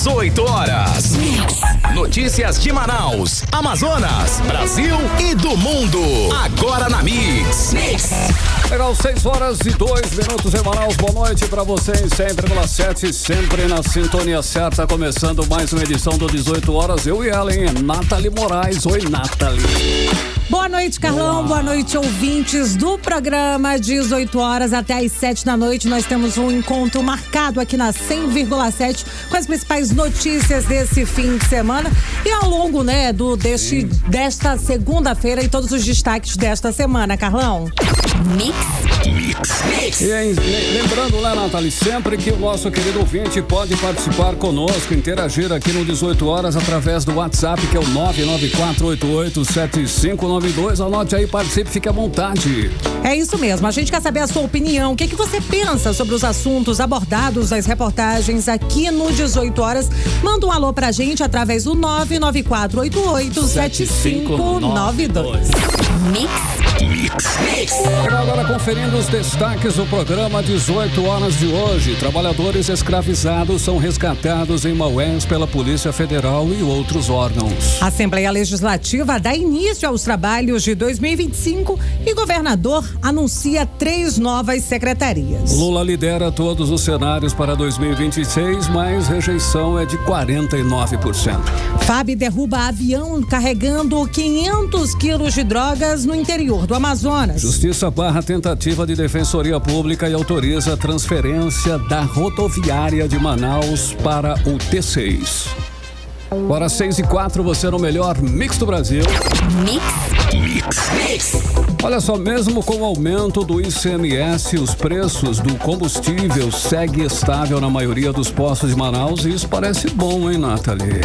18 horas. Notícias de Manaus, Amazonas, Brasil e do mundo. Agora na Mix. Legal, 6h02 em Manaus. Boa noite pra vocês, 100,7, sempre na sintonia certa. Começando mais uma edição do 18 horas. Eu e ela, hein? Nathalie Moraes. Oi, Nathalie. Boa noite, Carlão. Boa noite, ouvintes do programa. 18 horas até às 7 da noite. Nós temos um encontro marcado aqui na 100,7 com as principais notícias desse fim de semana e ao longo, né, desta segunda-feira e todos os destaques desta semana, Carlão. Mix. E aí, lembrando lá, Nathalie, sempre que o nosso querido ouvinte pode participar conosco, interagir aqui no 18 horas através do WhatsApp, que é o 994887592. Anote aí, participe, fique à vontade. É isso mesmo, a gente quer saber a sua opinião. O que você pensa sobre os assuntos abordados nas reportagens aqui no 18 horas? Manda um alô pra gente através do 994887592. Mix. Agora conferindo os destaques do programa 18 horas de hoje. Trabalhadores escravizados são resgatados em Maués pela Polícia Federal e outros órgãos. A Assembleia Legislativa dá início aos trabalhos de 2025 e governador anuncia 3 novas secretarias. Lula lidera todos os cenários para 2026, mas rejeição é de 49%. FAB derruba avião carregando 500 quilos de drogas no interior do Amazonas. Justiça barra tentativa de Defensoria Pública e autoriza a transferência da rodoviária de Manaus para o T6. Agora 6h04, você no melhor Mix do Brasil. Mix. Olha só, mesmo com o aumento do ICMS, os preços do combustível seguem estável na maioria dos postos de Manaus e isso parece bom, hein, Nathalie?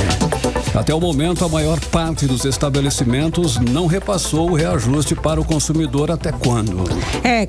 Até o momento, a maior parte dos estabelecimentos não repassou o reajuste para o consumidor. Até quando?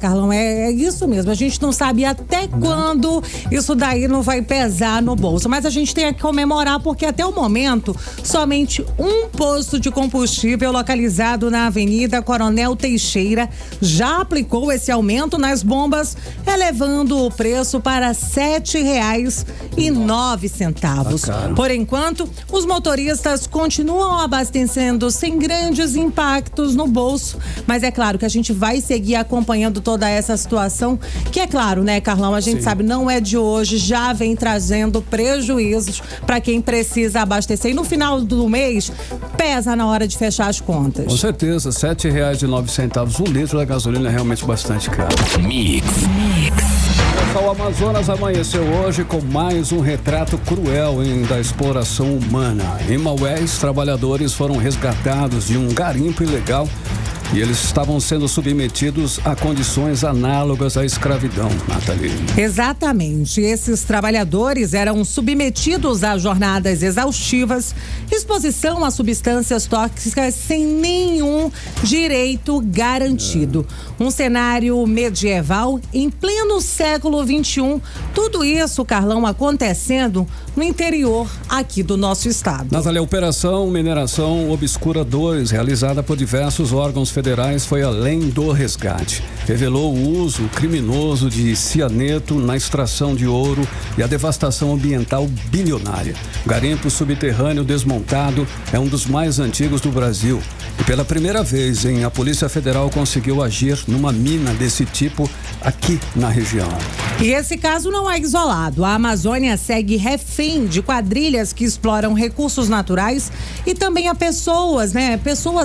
Carlão, é isso mesmo. A gente não sabe até quando isso daí não vai pesar no bolso. Mas a gente tem que comemorar porque até o momento, somente um posto de combustível localizado na Avenida Coronel Teixeira já aplicou esse aumento nas bombas, elevando o preço para R$ 7,09. Por enquanto, os motoristas continuam abastecendo sem grandes impactos no bolso, mas é claro que a gente vai seguir acompanhando toda essa situação, que é claro, né, Carlão, a gente sabe, não é de hoje, já vem trazendo prejuízos para quem precisa abastecer e no final do mês pesa na hora de fechar as contas. Com certeza, R$ 7,09. O litro da gasolina é realmente bastante caro. Mix. O Amazonas amanheceu hoje com mais um retrato cruel da exploração humana. Em Maués, trabalhadores foram resgatados de um garimpo ilegal e eles estavam sendo submetidos a condições análogas à escravidão, Nathalie. Exatamente. Esses trabalhadores eram submetidos a jornadas exaustivas, exposição a substâncias tóxicas sem nenhum direito garantido. Um cenário medieval em pleno século XXI. Tudo isso, Carlão, acontecendo no interior aqui do nosso estado. Nathalie, a Operação Mineração Obscura 2, realizada por diversos órgãos federais, foi além do resgate. Revelou o uso criminoso de cianeto na extração de ouro e a devastação ambiental bilionária. O garimpo subterrâneo desmontado é um dos mais antigos do Brasil. E pela primeira vez, a Polícia Federal conseguiu agir numa mina desse tipo aqui na região. E esse caso não é isolado. A Amazônia segue refém de quadrilhas que exploram recursos naturais e também a pessoas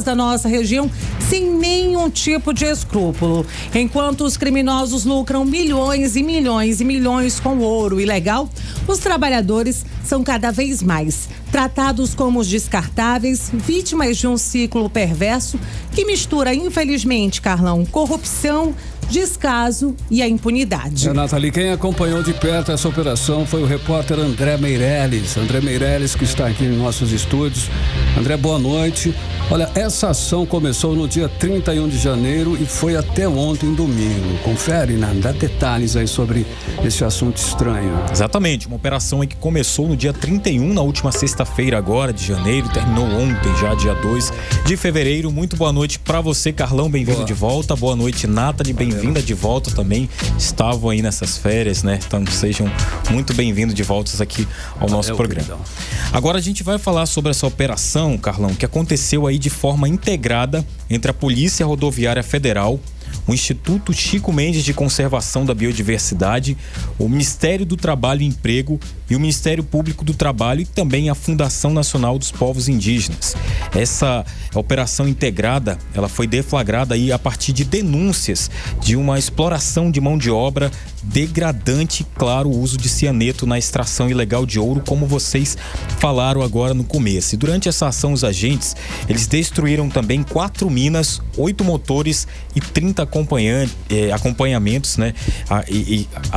da nossa região sem nenhum tipo de escrúpulo. Enquanto os criminosos lucram milhões e milhões e milhões com ouro ilegal, os trabalhadores são cada vez mais tratados como descartáveis, vítimas de um ciclo perverso que mistura, infelizmente, Carlão, corrupção, descaso e a impunidade. Nathalie, quem acompanhou de perto essa operação foi o repórter André Meirelles. André Meirelles, que está aqui em nossos estúdios. André, boa noite. Olha, essa ação começou no dia 31 de janeiro e foi até ontem, domingo. Confere, né? Dá detalhes aí sobre esse assunto estranho. Exatamente, uma operação aí que começou no dia 31, na última sexta-feira agora de janeiro, terminou ontem, já dia 2 de fevereiro. Muito boa noite para você, Carlão, bem-vindo de volta. Boa noite, Nathalie, bem-vinda de volta também. Estavam aí nessas férias, né? Então sejam muito bem-vindos de volta aqui ao nosso programa. Queridão. Agora a gente vai falar sobre essa operação, Carlão, que aconteceu aí de forma integrada entre a Polícia Rodoviária Federal, o Instituto Chico Mendes de Conservação da Biodiversidade, o Ministério do Trabalho e Emprego e o Ministério Público do Trabalho e também a Fundação Nacional dos Povos Indígenas. Essa operação integrada, ela foi deflagrada aí a partir de denúncias de uma exploração de mão de obra degradante, claro, o uso de cianeto na extração ilegal de ouro, como vocês falaram agora no começo. E durante essa ação, os agentes, eles destruíram também 4 minas, 8 motores e 30 acompanhamentos, né?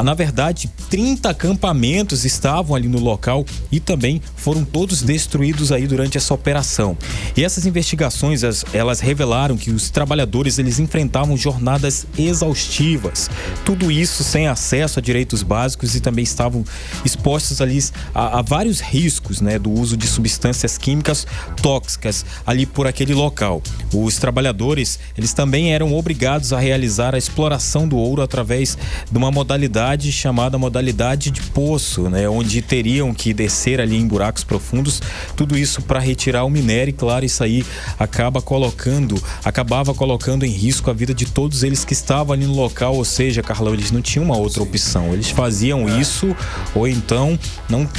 Na verdade, 30 acampamentos estavam ali no local e também foram todos destruídos aí durante essa operação. E essas investigações, elas revelaram que os trabalhadores, eles enfrentavam jornadas exaustivas. Tudo isso sem acesso a direitos básicos e também estavam expostos ali a vários riscos, né, do uso de substâncias químicas tóxicas ali por aquele local. Os trabalhadores, eles também eram obrigados a realizar a exploração do ouro através de uma modalidade chamada modalidade de poço, né, onde teriam que descer ali em buracos profundos, tudo isso para retirar o minério. E claro, isso aí acabava colocando em risco a vida de todos eles que estavam ali no local. Ou seja, Carlão, eles não tinham uma outra opção, eles faziam isso ou então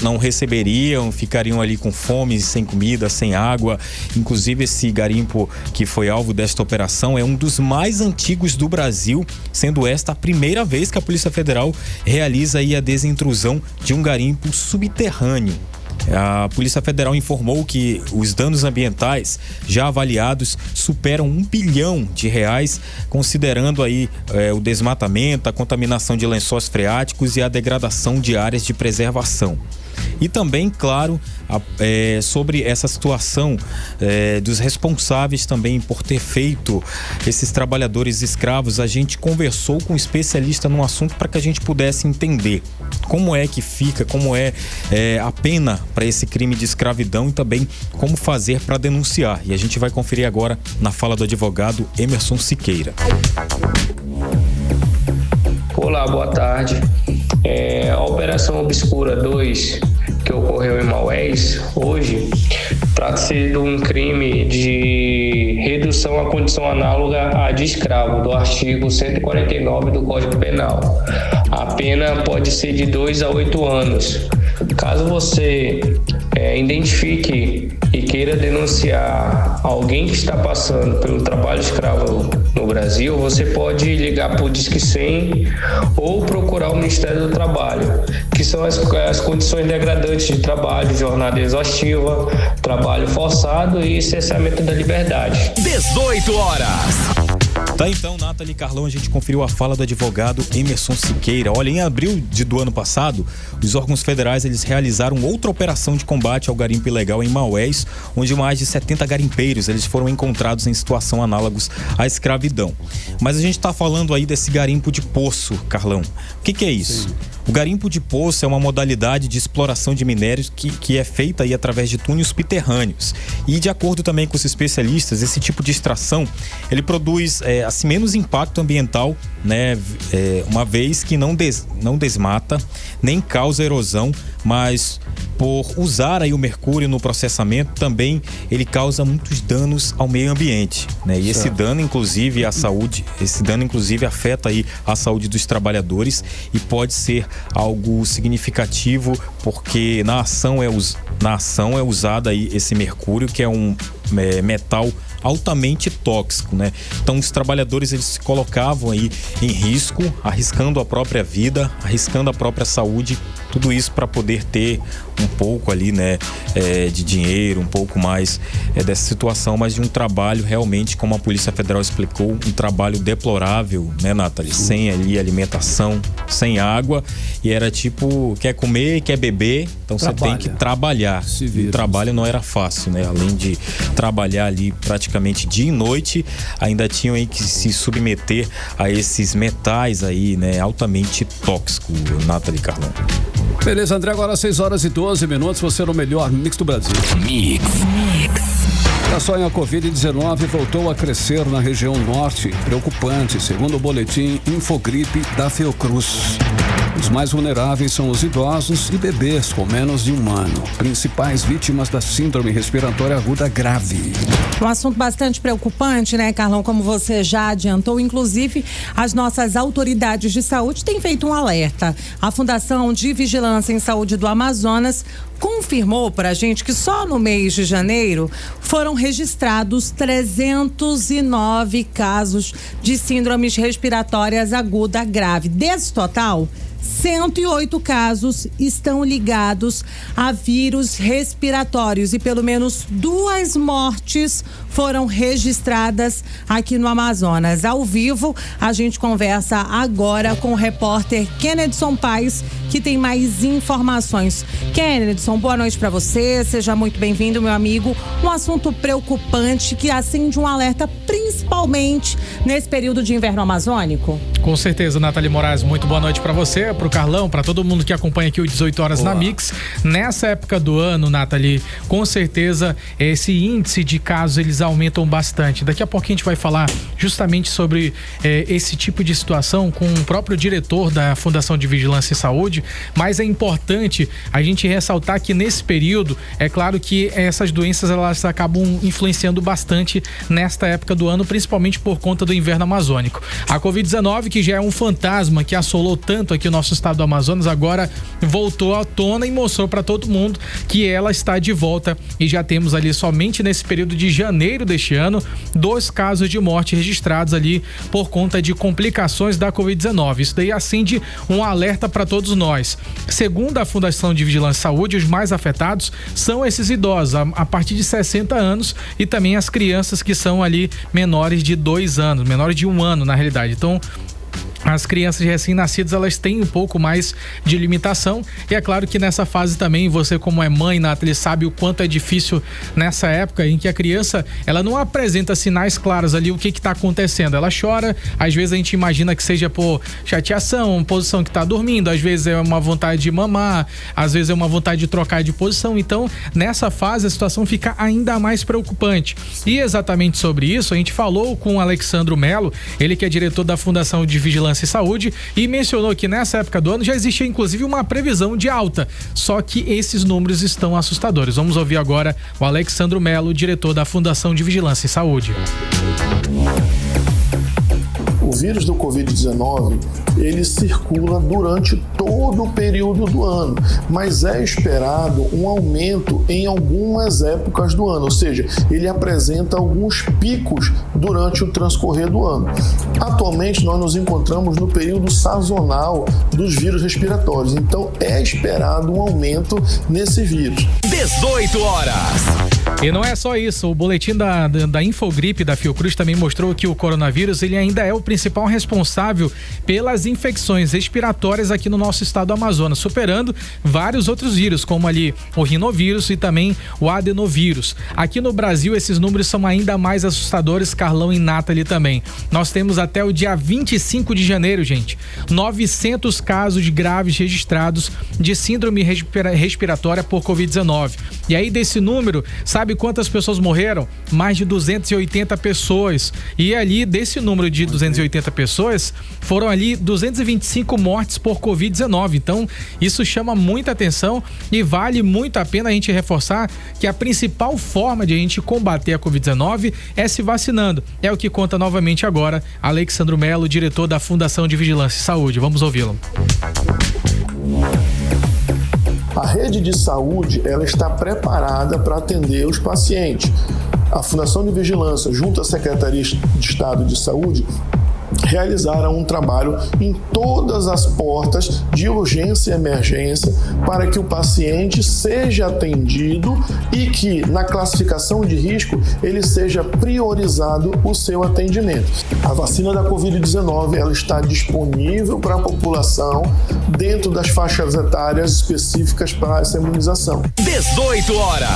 não receberiam, ficariam ali com fome, sem comida, sem água. Inclusive, esse garimpo que foi alvo desta operação é um dos mais antigos do Brasil, sendo esta a primeira vez que a Polícia Federal realiza aí a desintrusão de um garimpo subterrâneo. A Polícia Federal informou que os danos ambientais já avaliados superam R$1 bilhão, considerando aí o desmatamento, a contaminação de lençóis freáticos e a degradação de áreas de preservação. E também, claro, sobre essa situação dos responsáveis também por ter feito esses trabalhadores escravos, a gente conversou com um especialista no assunto para que a gente pudesse entender como é que fica, como é a pena para esse crime de escravidão e também como fazer para denunciar. E a gente vai conferir agora na fala do advogado Emerson Siqueira. Olá, boa tarde. A Operação Obscura 2, que ocorreu em Maués, hoje, trata-se de um crime de redução à condição análoga à de escravo, do artigo 149 do Código Penal. A pena pode ser de 2 a 8 anos. Caso você identifique e queira denunciar alguém que está passando pelo trabalho escravo no Brasil, você pode ligar para o Disque 100 ou procurar o Ministério do Trabalho, que são as condições degradantes de trabalho, jornada exaustiva, trabalho forçado e cerceamento da liberdade. 18 horas. Tá, então, Nathalie, Carlão, a gente conferiu a fala do advogado Emerson Siqueira. Olha, em abril do ano passado, os órgãos federais, eles realizaram outra operação de combate ao garimpo ilegal em Maués, onde mais de 70 garimpeiros, eles foram encontrados em situação análogos à escravidão. Mas a gente tá falando aí desse garimpo de poço, Carlão. O que é isso? Sim. O garimpo de poço é uma modalidade de exploração de minérios que é feita aí através de túneis subterrâneos. E de acordo também com os especialistas, esse tipo de extração, ele produz assim, menos impacto ambiental, né? Uma vez que não desmata, nem causa erosão, mas por usar aí o mercúrio no processamento, também ele causa muitos danos ao meio ambiente, né? E esse dano, inclusive, afeta aí a saúde dos trabalhadores e pode ser algo significativo, porque na ação é usado aí esse mercúrio, que é um metal altamente tóxico, né? Então os trabalhadores eles se colocavam aí em risco, arriscando a própria vida, arriscando a própria saúde, tudo isso para poder ter um pouco ali, né, de dinheiro, um pouco mais dessa situação, mas de um trabalho realmente, como a Polícia Federal explicou, um trabalho deplorável, né, Nathalie? Sem ali alimentação, sem água, e era tipo, quer comer, quer beber, então você tem que trabalhar. O trabalho não era fácil, né? Além de trabalhar ali praticamente dia e noite, ainda tinham aí que se submeter a esses metais aí, né, altamente tóxicos, Nathalie e Carlão. Beleza, André, agora 6h12, você no melhor mix do Brasil. Mix. A sonha Covid-19 voltou a crescer na região norte, preocupante, segundo o boletim Infogripe da Fiocruz. Os mais vulneráveis são os idosos e bebês com menos de 1 ano, principais vítimas da síndrome respiratória aguda grave. Um assunto bastante preocupante, né, Carlão? Como você já adiantou, inclusive as nossas autoridades de saúde têm feito um alerta. A Fundação de Vigilância em Saúde do Amazonas confirmou para a gente que só no mês de janeiro foram registrados 309 casos de síndromes respiratórias aguda grave. Desse total, 108 casos estão ligados a vírus respiratórios e pelo menos 2 mortes foram registradas aqui no Amazonas. Ao vivo, a gente conversa agora com o repórter Kennedson Paes, que tem mais informações. Kennedson, boa noite para você, seja muito bem-vindo, meu amigo. Um assunto preocupante que acende um alerta, principalmente nesse período de inverno amazônico. Com certeza, Nathalie Moraes, muito boa noite para você, para o Carlão, para todo mundo que acompanha aqui o 18 horas na Mix. Nessa época do ano, Nathalie, com certeza esse índice de casos eles aumentam bastante. Daqui a pouco a gente vai falar justamente sobre esse tipo de situação com o próprio diretor da Fundação de Vigilância e Saúde, mas é importante a gente ressaltar que nesse período, é claro que essas doenças elas acabam influenciando bastante nesta época do ano, principalmente por conta do inverno amazônico. A Covid-19, que já é um fantasma que assolou tanto aqui o nosso estado do Amazonas, agora voltou à tona e mostrou para todo mundo que ela está de volta, e já temos ali somente nesse período de janeiro deste ano 2 casos de morte registrados ali por conta de complicações da Covid-19. Isso daí acende um alerta para todos nós. Segundo a Fundação de Vigilância e Saúde, os mais afetados são esses idosos a partir de 60 anos e também as crianças que são ali menores de 2 anos, menores de 1 ano na realidade. Então, as crianças recém-nascidas, elas têm um pouco mais de limitação, e é claro que nessa fase também, você como é mãe, Nathalie, sabe o quanto é difícil nessa época em que a criança, ela não apresenta sinais claros ali o que está acontecendo. Ela chora, às vezes a gente imagina que seja por chateação, posição que está dormindo, às vezes é uma vontade de mamar, às vezes é uma vontade de trocar de posição. Então, nessa fase a situação fica ainda mais preocupante. E exatamente sobre isso, a gente falou com o Alexandro Melo, ele que é diretor da Fundação de Vigilância e Saúde, e mencionou que nessa época do ano já existia inclusive uma previsão de alta, só que esses números estão assustadores. Vamos ouvir agora o Alexandro Melo, diretor da Fundação de Vigilância e Saúde. O vírus do Covid-19, ele circula durante todo o período do ano, mas é esperado um aumento em algumas épocas do ano, ou seja, ele apresenta alguns picos durante o transcorrer do ano. Atualmente, nós nos encontramos no período sazonal dos vírus respiratórios, então é esperado um aumento nesse vírus. 18 horas. E não é só isso, o boletim da Infogripe da Fiocruz também mostrou que o coronavírus ele ainda é o principal responsável pelas infecções respiratórias aqui no nosso estado do Amazonas, superando vários outros vírus, como ali o rinovírus e também o adenovírus. Aqui no Brasil, esses números são ainda mais assustadores, Carlão e Nathalie também. Nós temos até o dia 25 de janeiro, gente, 900 casos graves registrados de síndrome respiratória por Covid-19. E aí desse número, sabe quantas pessoas morreram? Mais de 280 pessoas. E ali desse número de 280 pessoas, foram ali 225 mortes por Covid-19. Então, isso chama muita atenção e vale muito a pena a gente reforçar que a principal forma de a gente combater a Covid-19 é se vacinando. É o que conta novamente agora Alexandro Melo, diretor da Fundação de Vigilância e Saúde. Vamos ouvi-lo. A rede de saúde, ela está preparada para atender os pacientes. a Fundação de Vigilância, junto à Secretaria de Estado de Saúde, realizaram um trabalho em todas as portas de urgência e emergência para que o paciente seja atendido e que, na classificação de risco, ele seja priorizado o seu atendimento. A vacina da Covid-19 ela está disponível para a população dentro das faixas etárias específicas para essa imunização. 18 horas.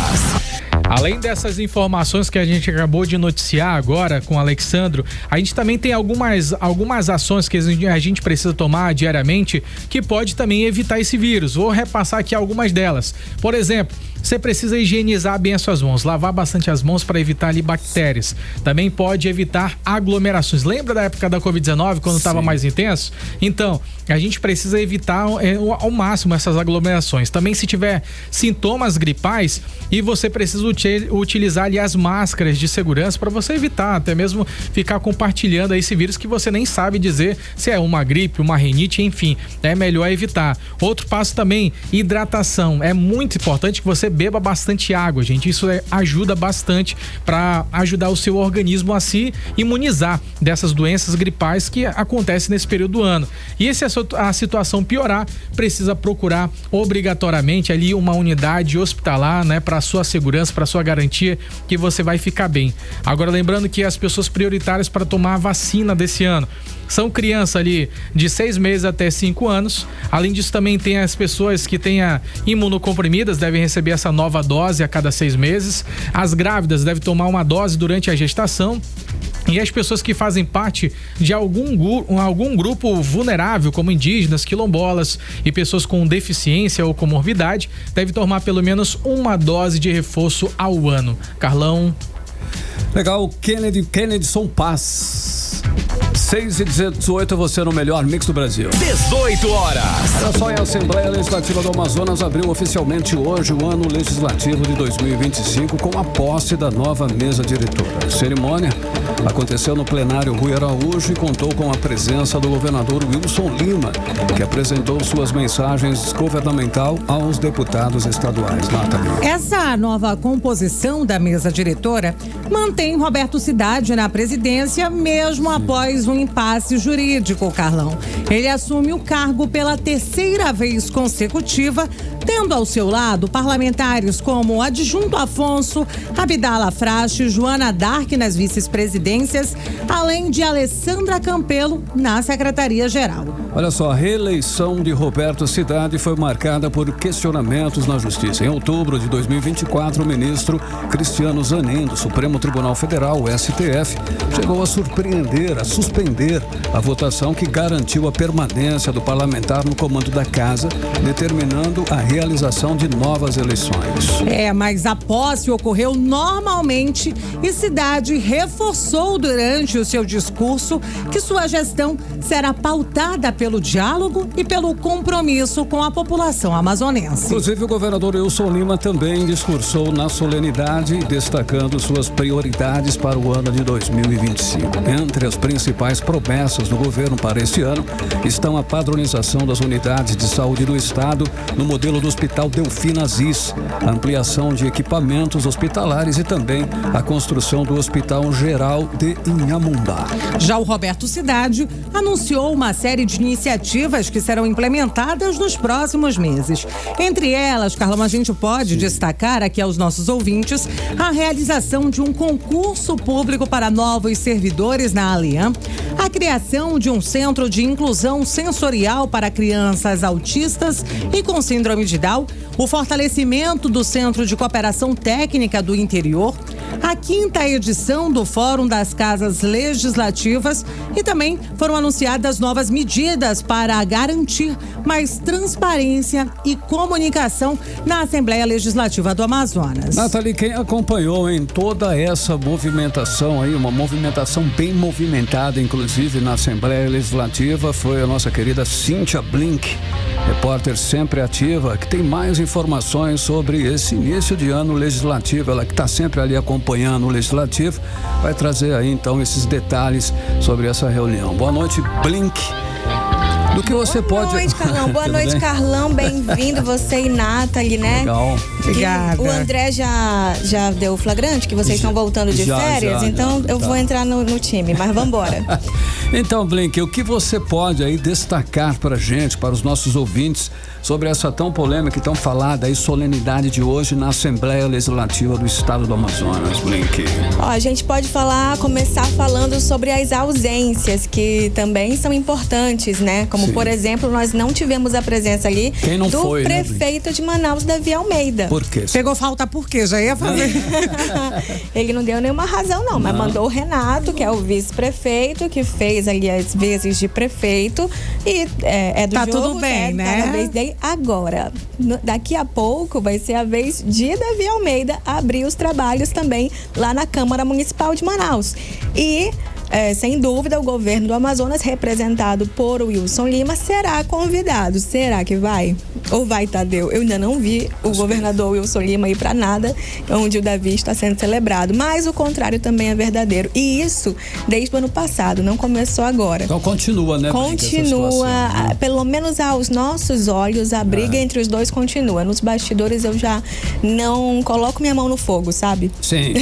Além dessas informações que a gente acabou de noticiar agora com o Alexandro, a gente também tem algumas ações que a gente precisa tomar diariamente que pode também evitar esse vírus. Vou repassar aqui algumas delas. Por exemplo, você precisa higienizar bem as suas mãos, lavar bastante as mãos para evitar ali bactérias. Também pode evitar aglomerações. Lembra da época da Covid-19, quando estava mais intenso? Então, a gente precisa evitar ao máximo essas aglomerações. Também se tiver sintomas gripais e você precisa utilizar ali as máscaras de segurança para você evitar, até mesmo ficar compartilhando aí esse vírus que você nem sabe dizer se é uma gripe, uma rinite, enfim, é melhor evitar. Outro passo também, hidratação. É muito importante que você beba bastante água, gente. Isso ajuda bastante para ajudar o seu organismo a se imunizar dessas doenças gripais que acontecem nesse período do ano. E se a situação piorar, precisa procurar obrigatoriamente ali uma unidade hospitalar, né, para sua segurança, para sua garantia que você vai ficar bem. Agora, lembrando que as pessoas prioritárias para tomar a vacina desse ano são crianças ali de 6 meses até 5 anos. Além disso, também tem as pessoas que têm imunocomprimidas, devem receber essa nova dose a cada 6 meses. As grávidas devem tomar uma dose durante a gestação. E as pessoas que fazem parte de algum grupo vulnerável, como indígenas, quilombolas e pessoas com deficiência ou comorbidade, devem tomar pelo menos uma dose de reforço ao ano. Carlão. Legal, Kennedy Paz. 6h18, você no melhor mix do Brasil. 18 horas. Olha só, a Assembleia Legislativa do Amazonas abriu oficialmente hoje o ano legislativo de 2025 com a posse da nova mesa diretora. A cerimônia aconteceu no plenário Rui Araújo e contou com a presença do governador Wilson Lima, que apresentou suas mensagens governamental aos deputados estaduais. Nathalie. Essa nova composição da mesa diretora mantém Roberto Cidade na presidência, mesmo após um impasse jurídico, Carlão. Ele assume o cargo pela 3ª vez consecutiva, tendo ao seu lado parlamentares como Adjunto Afonso, Abdala Frache, Joana Dark nas vice-presidências, além de Alessandra Campelo na Secretaria-Geral. Olha só, a reeleição de Roberto Cidade foi marcada por questionamentos na Justiça. Em outubro de 2024, o ministro Cristiano Zanin, do Supremo Tribunal Federal, o STF, chegou a suspender a votação que garantiu a permanência do parlamentar no comando da casa, determinando a realização de novas eleições. Mas a posse ocorreu normalmente e Cidade reforçou durante o seu discurso que sua gestão será pautada pelo diálogo e pelo compromisso com a população amazonense. Inclusive, o governador Wilson Lima também discursou na solenidade, destacando suas prioridades para o ano de 2025. Entre as principais promessas do governo para este ano estão a padronização das unidades de saúde do estado no modelo do Hospital Delfim Aziz, a ampliação de equipamentos hospitalares e também a construção do Hospital Geral de Inhamundá. Já o Roberto Cidade anunciou uma série de iniciativas que serão implementadas nos próximos meses. Entre elas, Carlão, a gente pode destacar aqui aos nossos ouvintes a realização de um concurso público para novos servidores na Alian, a criação de um centro de inclusão sensorial para crianças autistas e com síndrome de Down, o fortalecimento do Centro de Cooperação Técnica do Interior, a 5ª edição do Fórum das Casas Legislativas e também foram anunciadas novas medidas para garantir mais transparência e comunicação na Assembleia Legislativa do Amazonas. Nathalie, quem acompanhou em toda essa movimentação aí, uma movimentação bem movimentada, inclusive na Assembleia Legislativa, foi a nossa querida Cíntia Blink, repórter sempre ativa, que tem mais informações sobre esse início de ano legislativo. Ela que está sempre ali acompanhando o legislativo, vai trazer aí então esses detalhes sobre essa reunião. Boa noite, Blink. Do que você pode... Boa noite, Carlão. Boa noite, Carlão. Bem-vindo, você e Nathalie, né? Legal. Obrigada. O André já deu o flagrante, que vocês estão voltando de férias, então eu vou entrar no time, mas vambora. Então, Blink, o que você pode aí destacar pra gente, para os nossos ouvintes, sobre essa tão polêmica e tão falada aí solenidade de hoje na Assembleia Legislativa do Estado do Amazonas, Blink? Ó, a gente pode começar falando sobre as ausências, que também são importantes, né? Como, por exemplo, nós não tivemos a presença ali do prefeito de Manaus, Davi Almeida. Por quê? Pegou falta por quê? Já ia fazer. Ele não deu nenhuma razão, não, mas mandou o Renato, que é o vice-prefeito, que fez ali as vezes de prefeito, e é do tá jogo, tudo bem, né? Tá na vez dele. Agora, daqui a pouco vai ser a vez de Davi Almeida abrir os trabalhos também lá na Câmara Municipal de Manaus. E sem dúvida, o governo do Amazonas, representado por Wilson Lima, será convidado. Será que vai? Ou vai, Tadeu? Eu ainda não vi o governador Wilson Lima ir para nada, onde o Davi está sendo celebrado. Mas o contrário também é verdadeiro. E isso desde o ano passado, não começou agora. Então continua, né? Continua, situação, né? Pelo menos aos nossos olhos, a briga entre os dois continua. Nos bastidores eu já não coloco minha mão no fogo, sabe? Sim.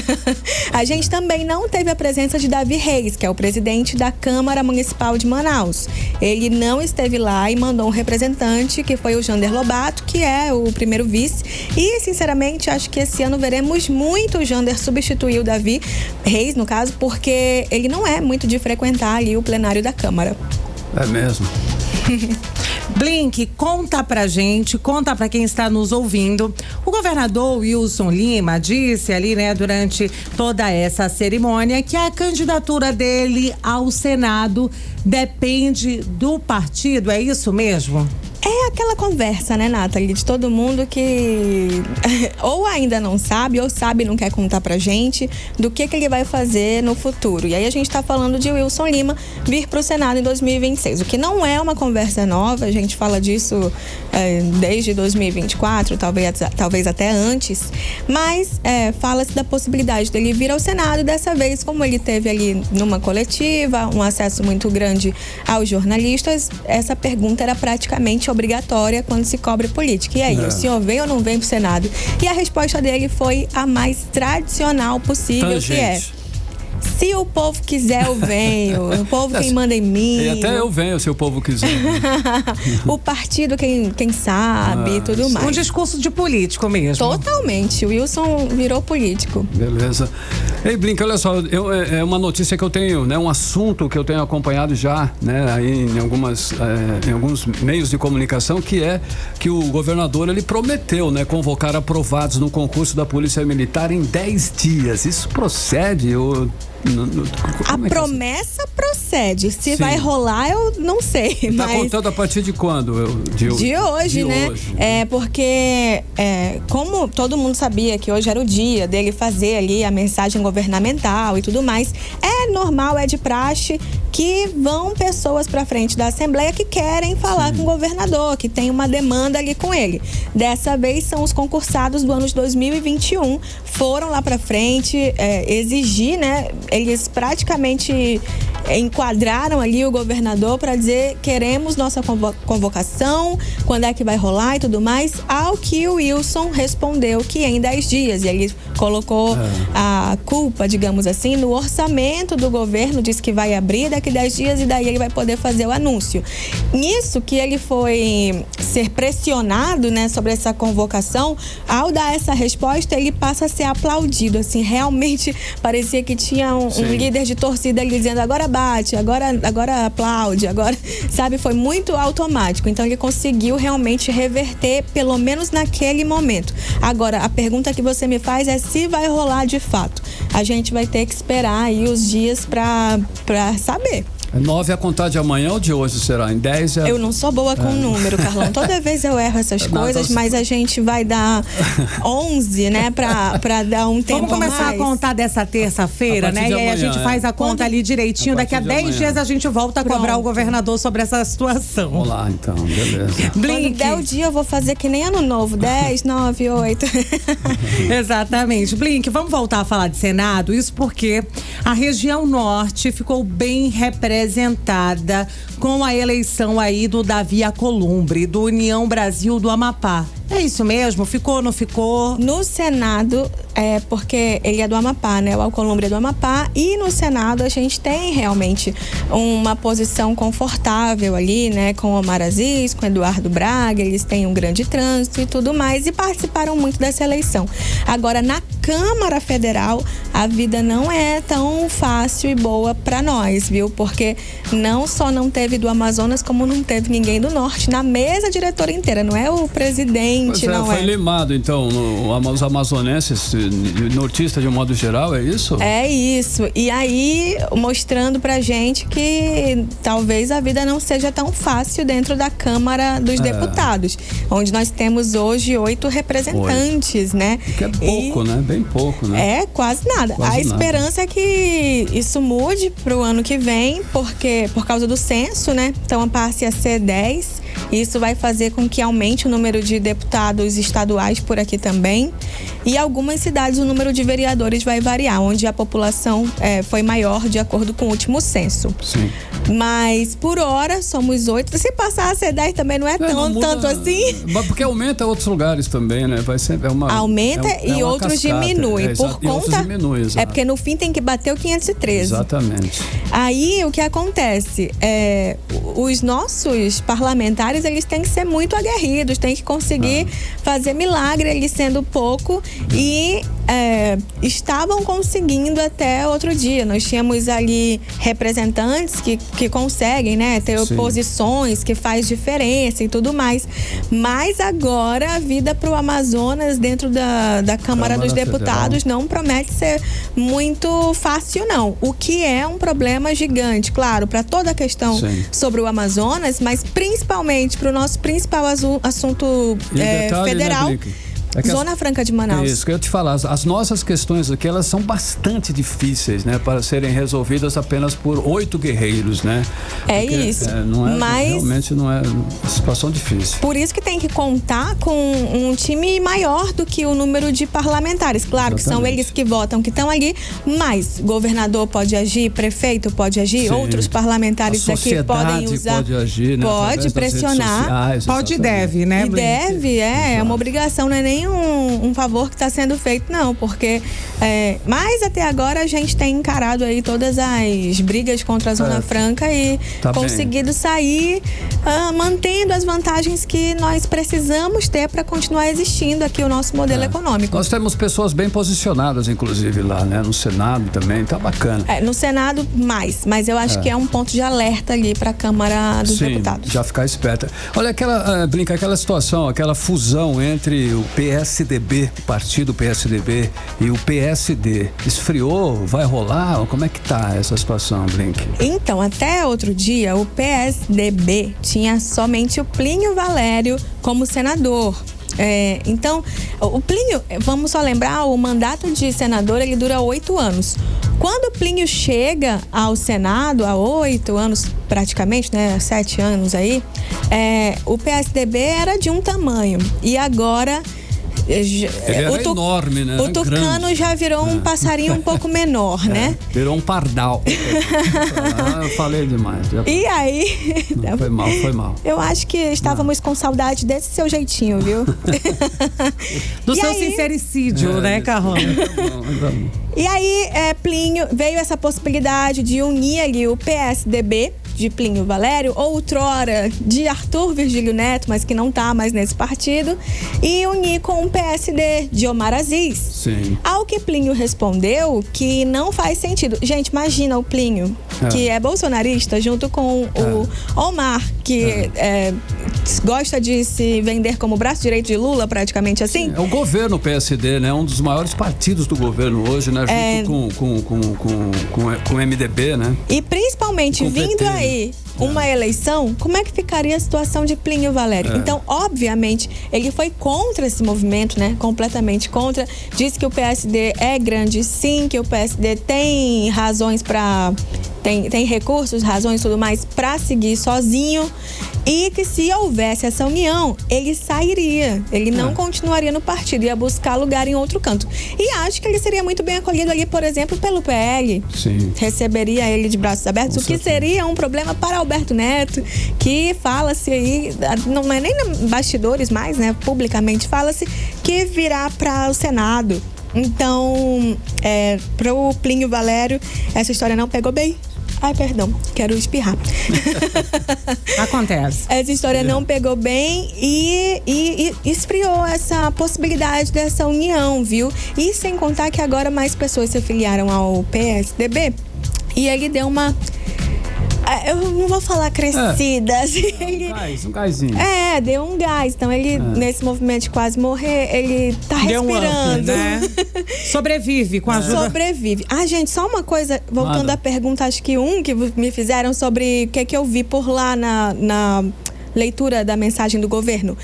A gente também não teve a presença de Davi Reis, que é o presidente da Câmara Municipal de Manaus. Ele não esteve lá e mandou um representante, que foi o Jander Lobato, que é o primeiro vice. E, sinceramente, acho que esse ano veremos muito o Jander substituir o Davi Reis, no caso, porque ele não é muito de frequentar ali o plenário da Câmara. É mesmo? Blink, conta pra gente, conta pra quem está nos ouvindo. O governador Wilson Lima disse ali, né, durante toda essa cerimônia, que a candidatura dele ao Senado depende do partido, é isso mesmo? É aquela conversa, né, Nathalie, de todo mundo que ou ainda não sabe, ou sabe e não quer contar pra gente do que ele vai fazer no futuro. E aí a gente tá falando de Wilson Lima vir pro Senado em 2026, o que não é uma conversa nova, a gente fala disso desde 2024, talvez até antes, mas fala-se da possibilidade dele vir ao Senado, e dessa vez, como ele teve ali numa coletiva, um acesso muito grande aos jornalistas, essa pergunta era praticamente obrigatória quando se cobre política. E aí, o senhor vem ou não vem pro Senado? E a resposta dele foi a mais tradicional possível, que é: se o povo quiser, eu venho. O povo quem manda em mim. E até eu venho, se o povo quiser. O partido quem sabe e tudo mais. Um discurso de político mesmo. Totalmente. O Wilson virou político. Beleza. Ei, Blink, olha só, é uma notícia que eu tenho, né? Um assunto que eu tenho acompanhado já, né? Aí em alguns meios de comunicação, que é que o governador, ele prometeu, né? Convocar aprovados no concurso da Polícia Militar em 10 dias. Isso procede? A promessa procede. Se vai rolar, eu não sei. Tá contando a partir de quando? De hoje, né? É porque, como todo mundo sabia que hoje era o dia dele fazer ali a mensagem governamental e tudo mais, é normal, é de praxe que vão pessoas pra frente da Assembleia que querem falar com o governador, que tem uma demanda ali com ele. Dessa vez são os concursados do ano de 2021, foram lá pra frente exigir, né? Eles praticamente enquadraram ali o governador para dizer: queremos nossa convocação, quando é que vai rolar e tudo mais, ao que o Wilson respondeu que em 10 dias. E ele colocou a culpa, digamos assim, no orçamento do governo, disse que vai abrir daqui 10 dias e daí ele vai poder fazer o anúncio. Nisso que ele foi ser pressionado, né, sobre essa convocação, ao dar essa resposta, ele passa a ser aplaudido, assim, realmente parecia que tinha um líder de torcida ali dizendo: agora bate, agora aplaude, agora, sabe, foi muito automático. Então ele conseguiu realmente reverter, pelo menos naquele momento. Agora, a pergunta que você me faz é se vai rolar de fato. A gente vai ter que esperar aí os dias pra saber. 9 a contar de amanhã ou de hoje será? Em 10 Eu não sou boa com número, Carlão. Toda vez eu erro essas coisas, mas a gente vai dar 11, né? Pra dar um tempo a mais. Vamos começar a contar dessa terça-feira, né? E aí a gente faz a conta ali direitinho. Daqui a 10 dias a gente volta a cobrar o governador sobre essa situação. Vamos lá, então. Beleza. Quando der o dia, eu vou fazer que nem ano novo. 10, 9, 8. Exatamente. Blink, vamos voltar a falar de Senado? Isso porque a região norte ficou bem representada com a eleição aí do Davi Alcolumbre, do União Brasil do Amapá. É isso mesmo? Ficou ou não ficou? No Senado, porque ele é do Amapá, né? O Alcolumbre é do Amapá. E no Senado a gente tem realmente uma posição confortável ali, né? Com o Omar Aziz, com o Eduardo Braga. Eles têm um grande trânsito e tudo mais. E participaram muito dessa eleição. Agora, na Câmara Federal, a vida não é tão fácil e boa para nós, viu? Porque não só não teve do Amazonas, como não teve ninguém do Norte na mesa diretora inteira. Não é o presidente. Foi limado, então, os amazonenses, nortistas de um modo geral, é isso? É isso. E aí, mostrando pra gente que talvez a vida não seja tão fácil dentro da Câmara dos Deputados, onde nós temos hoje 8 representantes, né? Que é pouco, né? Bem pouco, né? É, quase nada. A esperança é que isso mude pro ano que vem, porque por causa do censo, né? Então, passe a ser 10. Isso vai fazer com que aumente o número de deputados estaduais por aqui também. E algumas cidades o número de vereadores vai variar, onde a população foi maior de acordo com o último censo. Sim. Mas por hora somos 8. Se passar a ser 10 também não é tanto assim. Porque aumenta outros lugares também, né? Vai ser aumenta e outros diminui. Por conta. Diminui, porque no fim tem que bater o 513. Exatamente. Aí o que acontece? Os nossos parlamentares, eles têm que ser muito aguerridos, têm que conseguir fazer milagre ali sendo pouco. E estavam conseguindo até outro dia. Nós tínhamos ali representantes que conseguem, né, ter posições que faz diferença e tudo mais. Mas agora a vida para o Amazonas dentro da Câmara dos Deputados não promete ser muito fácil, não. O que é um problema gigante, claro, para toda a questão sobre o Amazonas, mas principalmente para o nosso principal assunto federal. Né, Zona Franca de Manaus. Isso que eu ia te falar. As nossas questões aqui, elas são bastante difíceis, né? Para serem resolvidas apenas por 8 guerreiros, né? Porque, isso. Realmente não é uma situação difícil. Por isso que tem que contar com um time maior do que o número de parlamentares. Claro que são eles que votam, que estão ali, mas governador pode agir, prefeito pode agir, outros parlamentares daqui podem usar. Pode agir, né? Pode pressionar. Sociais, pode e deve, né? E deve, é uma obrigação, não é nem um favor que está sendo feito, não, porque mas até agora a gente tem encarado aí todas as brigas contra a Zona Franca e conseguido sair mantendo as vantagens que nós precisamos ter para continuar existindo aqui o nosso modelo econômico. Nós temos pessoas bem posicionadas, inclusive, lá, né? No Senado também, tá bacana. No Senado mas eu acho que é um ponto de alerta ali para a Câmara dos Deputados. Já ficar esperta. Olha, aquela situação, aquela fusão entre o PSDB, o partido PSDB e o PSD, esfriou? Vai rolar? Como é que tá essa situação, Blink? Então, até outro dia, o PSDB tinha somente o Plínio Valério como senador. Então, o Plínio, vamos só lembrar, o mandato de senador, ele dura 8 anos. Quando o Plínio chega ao Senado, há 8 anos praticamente, né, 7 anos aí, o PSDB era de um tamanho. E E ele era enorme, né? O tucano já virou um passarinho um pouco menor, né? Virou um pardal. Eu falei demais. E aí... Não, foi mal. Eu acho que estávamos com saudade desse seu jeitinho, viu? Do seu sincericídio, né, Carrão? E aí, Plínio, veio essa possibilidade de unir ali o PSDB de Plínio Valério, outrora de Arthur Virgílio Neto, mas que não tá mais nesse partido, e unir com o PSD de Omar Aziz. Sim. Ao que Plínio respondeu que não faz sentido. Gente, imagina o Plínio, que é bolsonarista, junto com o Omar, que gosta de se vender como braço direito de Lula, praticamente assim. Sim, é o governo PSD, né? Um dos maiores partidos do governo hoje, né? Junto com o MDB, né? E principalmente vindo aí uma eleição, como é que ficaria a situação de Plínio Valério? Então, obviamente, ele foi contra esse movimento, né? Completamente contra. Disse que o PSD é grande, sim, que o PSD tem razões para tem recursos, razões e tudo mais para seguir sozinho, e que se houvesse essa união, ele sairia, ele não continuaria no partido, ia buscar lugar em outro canto. E acho que ele seria muito bem acolhido ali, por exemplo, pelo PL. Sim. Receberia ele de braços abertos, o que seria um problema para Alberto Neto, que fala-se aí, não é nem bastidores mais, né, publicamente fala-se que virá para o Senado. Então, pro Plínio Valério, essa história não pegou bem. Ai, perdão, quero espirrar. Acontece. Essa história não pegou bem e esfriou essa possibilidade dessa união, viu? E sem contar que agora mais pessoas se afiliaram ao PSDB e ele deu uma... Eu não vou falar crescida. Assim, um gásinho. Deu um gás. Então ele, nesse movimento de quase morrer, ele tá respirando. Né? Sobrevive com a ajuda. Sobrevive. Gente, só uma coisa, voltando à pergunta, acho que que me fizeram sobre o que eu vi por lá na leitura da mensagem do governo.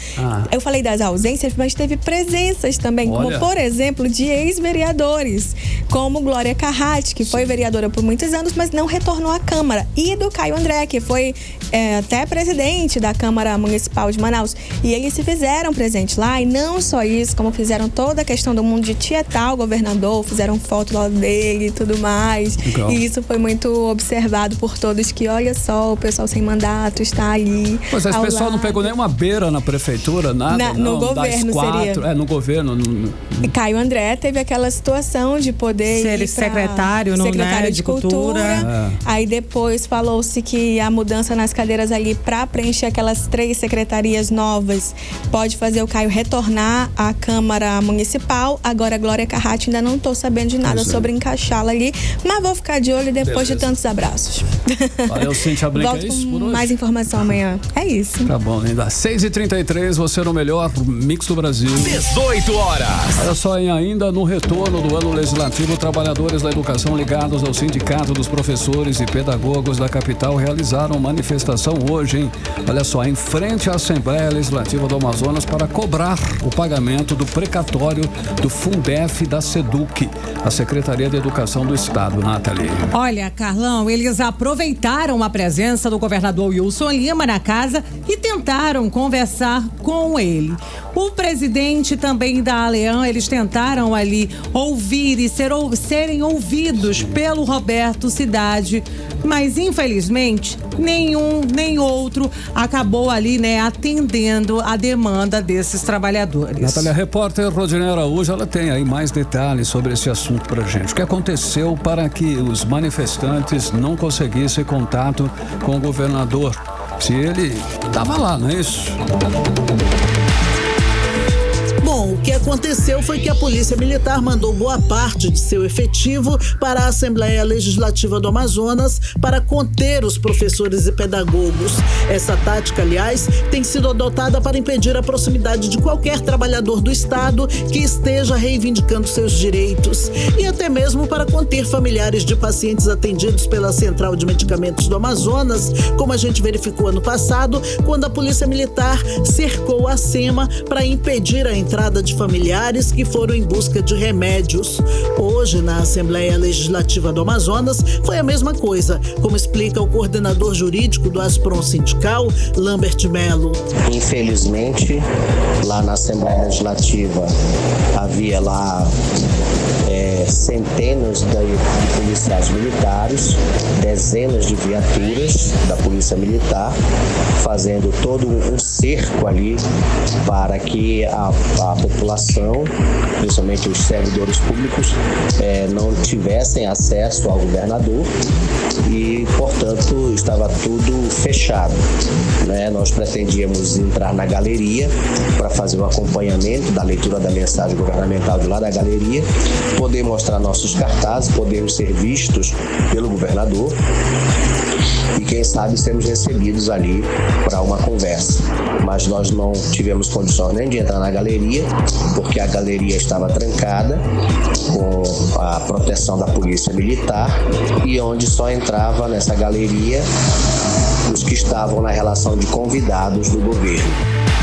Eu falei das ausências, mas teve presenças também, como por exemplo de ex-vereadores, como Glória Carratti, que foi vereadora por muitos anos, mas não retornou à Câmara, e do Caio André, que foi até presidente da Câmara Municipal de Manaus, e eles se fizeram presentes lá, e não só isso, como fizeram toda a questão do mundo de tietar o governador, fizeram foto lá dele e tudo mais. Legal. E isso foi muito observado por todos, que olha só, o pessoal sem mandato está ali. Pois é, o pessoal não pegou nenhuma beira na prefeitura, nada? No governo seria. No governo. E Caio André teve aquela situação de poder ser secretário de Cultura. Aí depois falou-se que a mudança nas cadeiras ali para preencher aquelas 3 secretarias novas pode fazer o Caio retornar à Câmara Municipal. Agora a Glória Carratti ainda não estou sabendo de nada sobre encaixá-la ali, mas vou ficar de olho depois de tantos abraços. Valeu, Cíntia Blanca. Volto com mais informação amanhã. É isso. Tá bom, ainda 6h33, você no melhor Mix do Brasil. 18 horas. Olha só, ainda no retorno do ano legislativo, trabalhadores da educação ligados ao Sindicato dos Professores e Pedagogos da capital realizaram manifestação hoje, hein? Olha só, em frente à Assembleia Legislativa do Amazonas para cobrar o pagamento do precatório do Fundef da SEDUC, a Secretaria de Educação do Estado. Nathalie. Olha, Carlão, eles aproveitaram a presença do governador Wilson Lima na casa e tentaram conversar com ele. O presidente também da Alean, eles tentaram ali ouvir e serem ouvidos pelo Roberto Cidade, mas infelizmente nenhum nem outro acabou ali, né, atendendo a demanda desses trabalhadores. Natália, a repórter Rodinei Araújo, ela tem aí mais detalhes sobre esse assunto pra gente. O que aconteceu para que os manifestantes não conseguissem contato com o governador? Se ele estava lá, não é isso? Bom, o que aconteceu foi que a Polícia Militar mandou boa parte de seu efetivo para a Assembleia Legislativa do Amazonas para conter os professores e pedagogos. Essa tática, aliás, tem sido adotada para impedir a proximidade de qualquer trabalhador do Estado que esteja reivindicando seus direitos e até mesmo para conter familiares de pacientes atendidos pela Central de Medicamentos do Amazonas, como a gente verificou ano passado, quando a Polícia Militar cercou a SEMA para impedir a entrada de familiares que foram em busca de remédios. Hoje, na Assembleia Legislativa do Amazonas, foi a mesma coisa, como explica o coordenador jurídico do Asprom Sindical, Lambert Melo. Infelizmente, lá na Assembleia Legislativa havia lá centenas de policiais militares, dezenas de viaturas da Polícia Militar, fazendo todo um cerco ali para que a população, principalmente os servidores públicos, não tivessem acesso ao governador e, portanto, estava tudo fechado, né? Nós pretendíamos entrar na galeria para fazer o acompanhamento da leitura da mensagem governamental de lá da galeria, poder mostrar nossos cartazes, podermos ser vistos pelo governador e, quem sabe, sermos recebidos ali para uma conversa. Mas nós não tivemos condições nem de entrar na galeria, porque a galeria estava trancada com a proteção da Polícia Militar e onde só entrava nessa galeria os que estavam na relação de convidados do governo.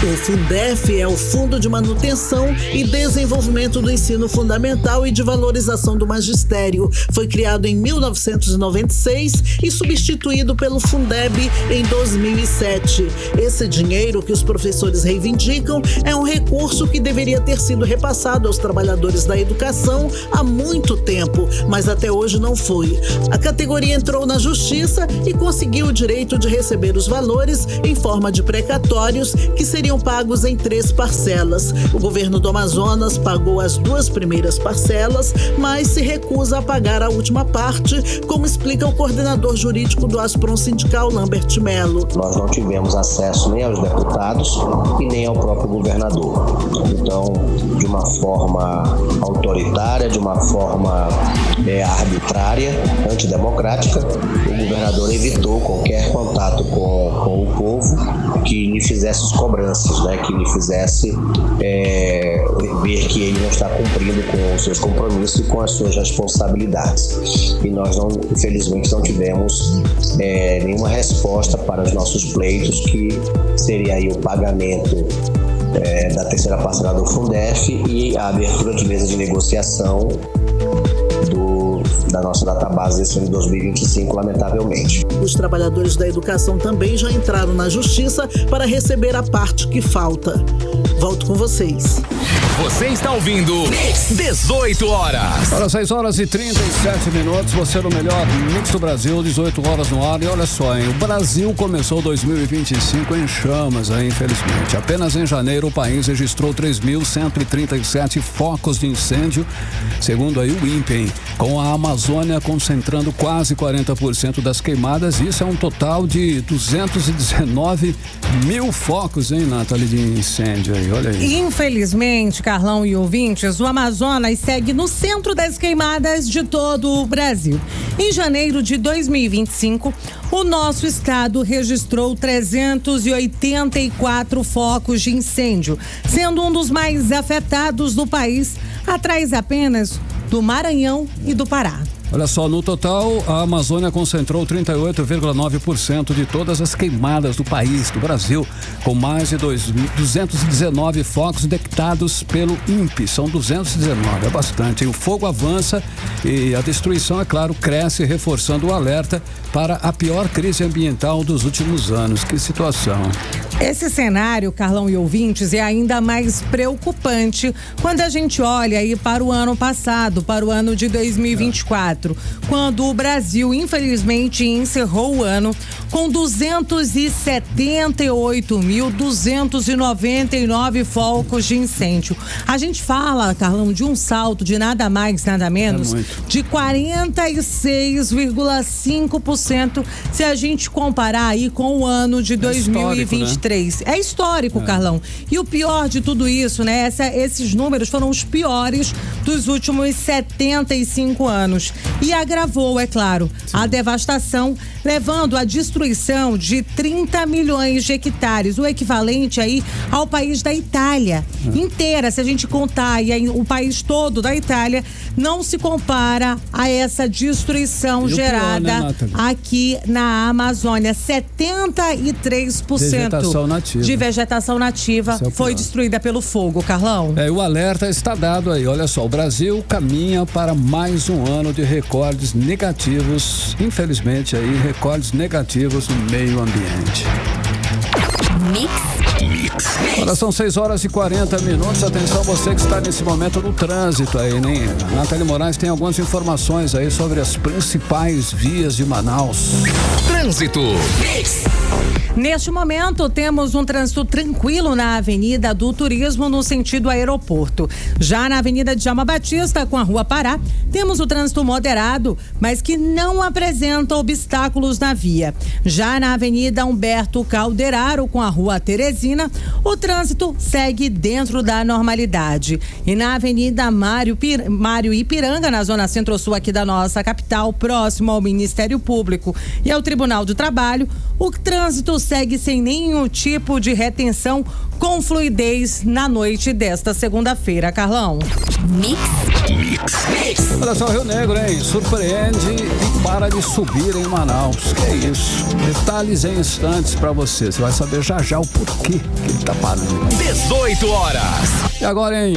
O Fundef é o Fundo de Manutenção e Desenvolvimento do Ensino Fundamental e de Valorização do Magistério. Foi criado em 1996 e substituído pelo Fundeb em 2007. Esse dinheiro que os professores reivindicam é um recurso que deveria ter sido repassado aos trabalhadores da educação há muito tempo, mas até hoje não foi. A categoria entrou na Justiça e conseguiu o direito de receber os valores em forma de precatórios que seriam pagos em 3 parcelas. O governo do Amazonas pagou as 2 primeiras parcelas, mas se recusa a pagar a última parte, como explica o coordenador jurídico do Asprom Sindical, Lambert Melo. Nós não tivemos acesso nem aos deputados e nem ao próprio governador. Então, de uma forma autoritária, de uma forma arbitrária, antidemocrática, o governador evitou qualquer contato com o povo que lhe fizesse as cobranças, né? Que lhe fizesse ver que ele não está cumprindo com os seus compromissos e com as suas responsabilidades. E nós, infelizmente, não tivemos nenhuma resposta para os nossos pleitos, que seria aí o pagamento da terceira parcela do Fundef e a abertura de mesa de negociação da nossa database desse ano de 2025, lamentavelmente. Os trabalhadores da educação também já entraram na Justiça para receber a parte que falta. Volto com vocês. Você está ouvindo 18 horas. Olha, 6 horas e 37 minutos. Você no melhor Mix do Brasil, 18 horas no ar. E olha só, hein? O Brasil começou 2025 em chamas, hein? Infelizmente. Apenas em janeiro o país registrou 3.137 focos de incêndio, segundo aí o INPE, hein? Com a Amazônia concentrando quase 40% das queimadas. Isso é um total de 219 mil focos, hein, Nathalie, de incêndio aí. Olha aí. Infelizmente, Carlão e ouvintes, o Amazonas segue no centro das queimadas de todo o Brasil. Em janeiro de 2025, o nosso estado registrou 384 focos de incêndio, sendo um dos mais afetados do país, atrás apenas do Maranhão e do Pará. Olha só, no total, a Amazônia concentrou 38,9% de todas as queimadas do país, do Brasil, com mais de 219 focos detectados pelo INPE. São 219, é bastante. E o fogo avança e a destruição, é claro, cresce, reforçando o alerta para a pior crise ambiental dos últimos anos. Que situação. Esse cenário, Carlão e ouvintes, é ainda mais preocupante quando a gente olha aí para o ano passado, para o ano de 2024. Quando o Brasil, infelizmente, encerrou o ano com 278.299 focos de incêndio. A gente fala, Carlão, de um salto de nada mais, nada menos, de 46,5% se a gente comparar aí com o ano de 2023. É histórico, Carlão. E o pior de tudo isso, né? Esses números foram os piores dos últimos 75 anos. E agravou, é claro, a devastação, levando à destruição de 30 milhões de hectares, o equivalente aí ao país da Itália inteira. Se a gente contar aí, o país todo da Itália não se compara a essa destruição gerada aqui na Amazônia. 73% de vegetação nativa foi destruída pelo fogo, Carlão. O alerta está dado aí. Olha só, o Brasil caminha para mais um ano de recordes negativos, infelizmente aí, recordes negativos no meio ambiente. Mix. Olha, são 6 horas e 40 minutos. Atenção, você que está nesse momento no trânsito aí, né? A Nathalie Moraes tem algumas informações aí sobre as principais vias de Manaus. Trânsito. Neste momento, temos um trânsito tranquilo na Avenida do Turismo, no sentido aeroporto. Já na Avenida Djalma Batista, com a Rua Pará, temos o trânsito moderado, mas que não apresenta obstáculos na via. Já na Avenida Humberto Calderaro, com a Rua Teresina, o trânsito segue dentro da normalidade. E na Avenida Mário Ipiranga, na zona centro-sul aqui da nossa capital, próximo ao Ministério Público e ao Tribunal do Trabalho, o trânsito segue sem nenhum tipo de retenção, com fluidez na noite desta segunda-feira. Carlão. Mix. Olha só, Rio Negro, hein? Surpreende e para de subir em Manaus. Que isso? Detalhes em instantes pra você. Você vai saber já o porquê que ele tá parando. 18 horas. E agora, hein?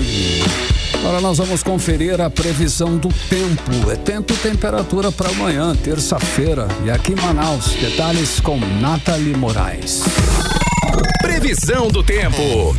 Agora nós vamos conferir a previsão do tempo. É tempo e temperatura para amanhã, terça-feira. E aqui em Manaus, detalhes com Nathalie Moraes. Previsão do tempo.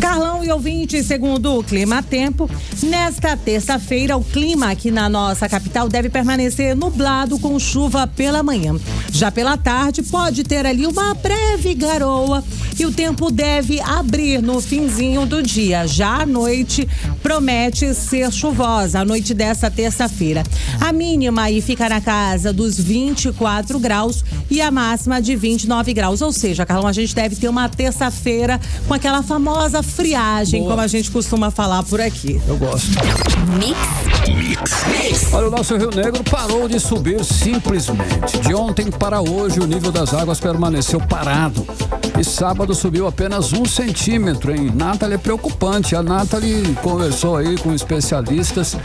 Carlão e ouvinte, segundo o Clima Tempo, nesta terça-feira o clima aqui na nossa capital deve permanecer nublado com chuva pela manhã. Já pela tarde pode ter ali uma breve garoa e o tempo deve abrir no finzinho do dia. Já à noite promete ser chuvosa, a noite dessa terça-feira. A mínima aí fica na casa dos 24 graus e a máxima de 29 graus. Ou seja, Carlão, a gente deve ter uma terça-feira com aquela famosa friagem, boa, como a gente costuma falar por aqui. Eu gosto. Mix. Olha, o nosso Rio Negro parou de subir simplesmente. De ontem para hoje, o nível das águas permaneceu parado. E sábado subiu apenas 1 centímetro, hein? Nathalie, é preocupante. A Nathalie conversou aí com especialistas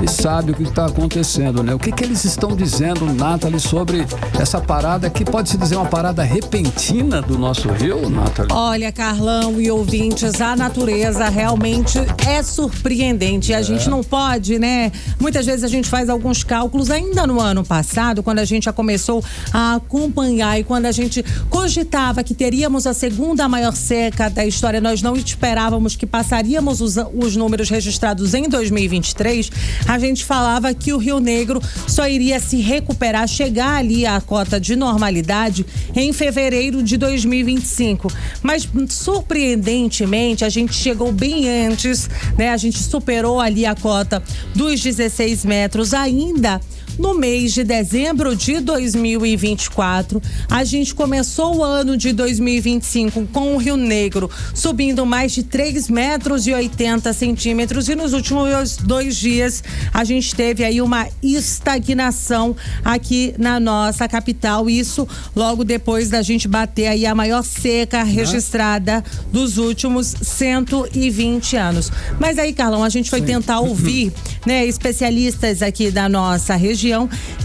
e sabe o que está acontecendo, né? O que eles estão dizendo, Nathalie, sobre essa parada que pode se dizer uma parada repentina do nosso rio, Nathalie? Olha, Carlão e ouvintes, a natureza realmente é surpreendente. A gente não pode, né? Muitas vezes a gente faz alguns cálculos ainda no ano passado, quando a gente já começou a acompanhar e quando a gente cogitava que teríamos a segunda maior seca da história, nós não esperávamos que passaríamos os números registrados em 2023, a gente falava que o Rio Negro só iria se recuperar, chegar ali à cota de normalidade em fevereiro de 2025. Mas, surpreendentemente, a gente chegou bem antes, né? A gente superou ali a cota dos 16 metros ainda. No mês de dezembro de 2024, a gente começou o ano de 2025 com o Rio Negro subindo mais de 3,80 metros e nos últimos 2 dias a gente teve aí uma estagnação aqui na nossa capital, isso logo depois da gente bater aí a maior seca registrada dos últimos 120 anos. Mas aí, Carlão, a gente foi tentar ouvir, né, especialistas aqui da nossa região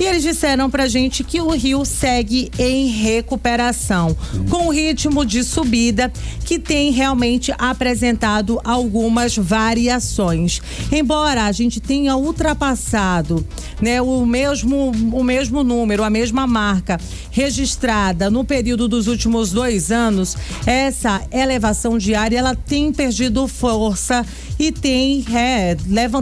e eles disseram pra gente que o rio segue em recuperação, com ritmo de subida que tem realmente apresentado algumas variações. Embora a gente tenha ultrapassado, né, o mesmo número, a mesma marca registrada no período dos últimos 2 anos, essa elevação diária ela tem perdido força e tem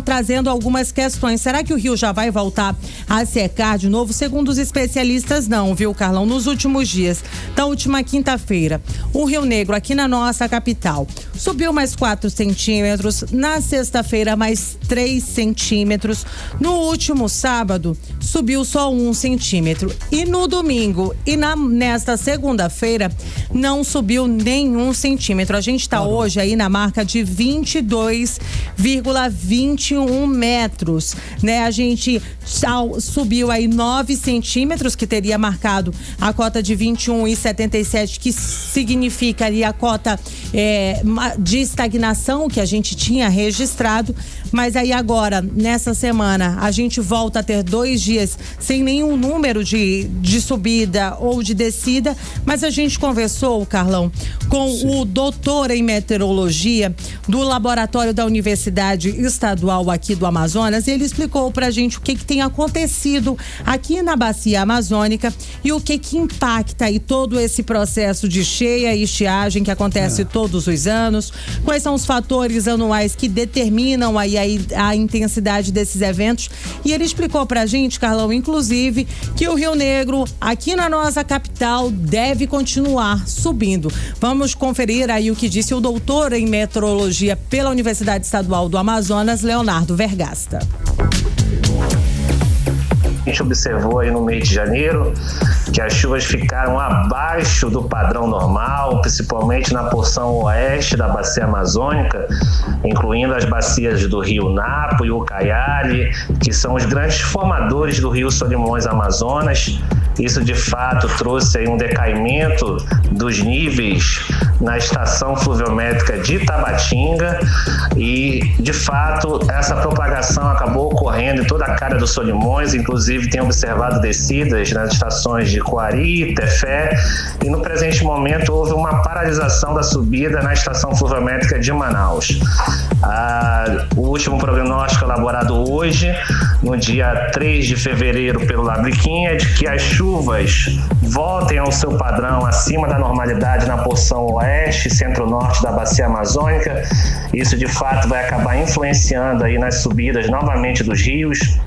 trazendo algumas questões. Será que o rio já vai voltar a secar de novo? Segundo os especialistas, não, viu, Carlão? Nos últimos dias, da última quinta-feira, o Rio Negro aqui na nossa capital subiu mais 4 centímetros, na sexta-feira mais 3 centímetros, no último sábado subiu só 1 centímetro e no domingo e nesta segunda-feira não subiu nenhum centímetro. A gente está hoje aí na marca de 22,21 metros, né? A gente subiu aí 9 centímetros, que teria marcado a cota de 21,77, que significa ali a cota de estagnação que a gente tinha registrado. Mas aí agora, nessa semana, a gente volta a ter 2 dias sem nenhum número de subida ou de descida, mas a gente conversou, Carlão, com o doutor em meteorologia do laboratório da Universidade Estadual aqui do Amazonas, e ele explicou pra gente o que tem acontecido aqui na bacia amazônica e o que impacta aí todo esse processo de cheia e estiagem que acontece todos os anos, quais são os fatores anuais que determinam aí a intensidade desses eventos. E ele explicou pra gente, Carlão, inclusive, que o Rio Negro aqui na nossa capital deve continuar subindo. Vamos conferir aí o que disse o doutor em meteorologia pela Universidade Estadual do Amazonas, Leonardo Vergasta. A gente observou aí no mês de janeiro que as chuvas ficaram abaixo do padrão normal, principalmente na porção oeste da bacia amazônica, incluindo as bacias do rio Napo e o Ucaiali, que são os grandes formadores do rio Solimões Amazonas. Isso, de fato, trouxe aí um decaimento dos níveis na estação fluviométrica de Tabatinga e, de fato, essa propagação acabou ocorrendo em toda a cara do Solimões, inclusive tem observado descidas nas estações de Coari, Tefé, e no presente momento houve uma paralisação da subida na estação fluviométrica de Manaus. O último prognóstico elaborado hoje, no dia 3 de fevereiro pelo Labriquim, é de que as chuvas voltem ao seu padrão acima da normalidade na porção oeste e centro-norte da bacia amazônica. Isso, de fato, vai acabar influenciando aí nas subidas novamente dos rios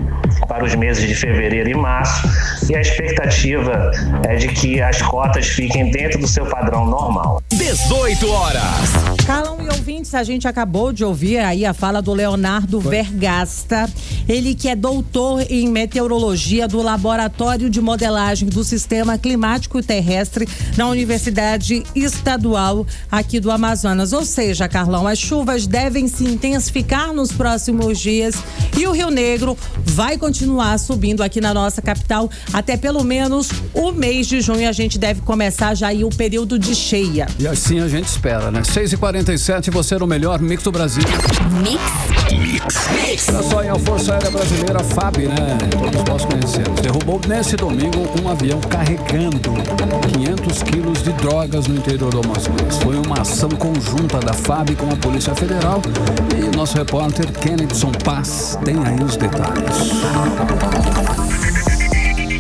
para os meses de fevereiro e março, e a expectativa é de que as cotas fiquem dentro do seu padrão normal. 18 horas. Carlão e ouvintes, a gente acabou de ouvir aí a fala do Leonardo Vergasta, ele que é doutor em meteorologia do Laboratório de Modelagem do Sistema Climático Terrestre na Universidade Estadual aqui do Amazonas. Ou seja, Carlão, as chuvas devem se intensificar nos próximos dias e o Rio Negro vai continuar subindo aqui na nossa capital até pelo menos o mês de junho. A gente deve começar já aí o período de cheia. E assim a gente espera, né? 6h47, você no melhor mix do Brasil. Mix. Olha só, a Força Aérea Brasileira, a FAB, né? Todos nós conhecemos. Derrubou nesse domingo um avião carregando 500 quilos de drogas no interior do Amazonas. Foi uma ação conjunta da FAB com a Polícia Federal e nosso repórter Kennedson Paz tem aí os detalhes.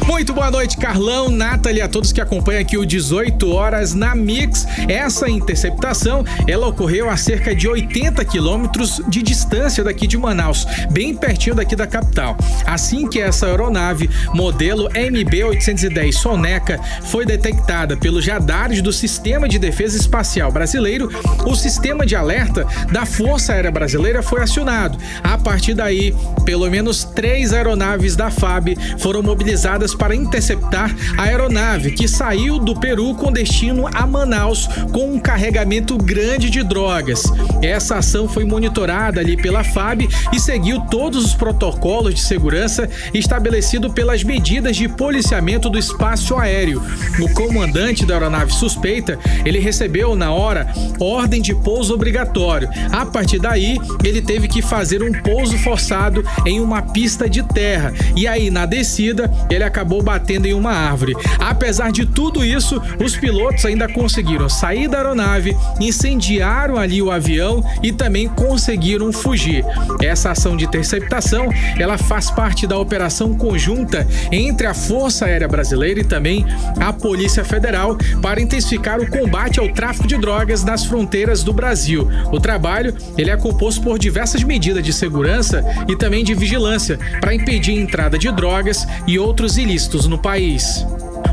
Muito boa noite, Carlão, Nathalie, a todos que acompanham aqui o 18 horas na Mix. Essa interceptação, ela ocorreu a cerca de 80 quilômetros de distância daqui de Manaus, bem pertinho daqui da capital. Assim que essa aeronave, modelo MB-810 Soneca, foi detectada pelos radares do Sistema de Defesa Espacial Brasileiro, o sistema de alerta da Força Aérea Brasileira foi acionado. A partir daí, pelo menos 3 aeronaves da FAB foram mobilizadas para interceptar a aeronave que saiu do Peru com destino a Manaus com um carregamento grande de drogas. Essa ação foi monitorada ali pela FAB e seguiu todos os protocolos de segurança estabelecidos pelas medidas de policiamento do espaço aéreo. O comandante da aeronave suspeita, ele recebeu na hora ordem de pouso obrigatório. A partir daí, ele teve que fazer um pouso forçado em uma pista de terra e aí na descida ele acabou batendo em uma árvore. Apesar de tudo isso, os pilotos ainda conseguiram sair da aeronave, incendiaram ali o avião e também conseguiram fugir. Essa ação de interceptação, ela faz parte da operação conjunta entre a Força Aérea Brasileira e também a Polícia Federal para intensificar o combate ao tráfico de drogas nas fronteiras do Brasil. O trabalho, ele é composto por diversas medidas de segurança e também de vigilância para impedir a entrada de drogas e outros ilícitos no país.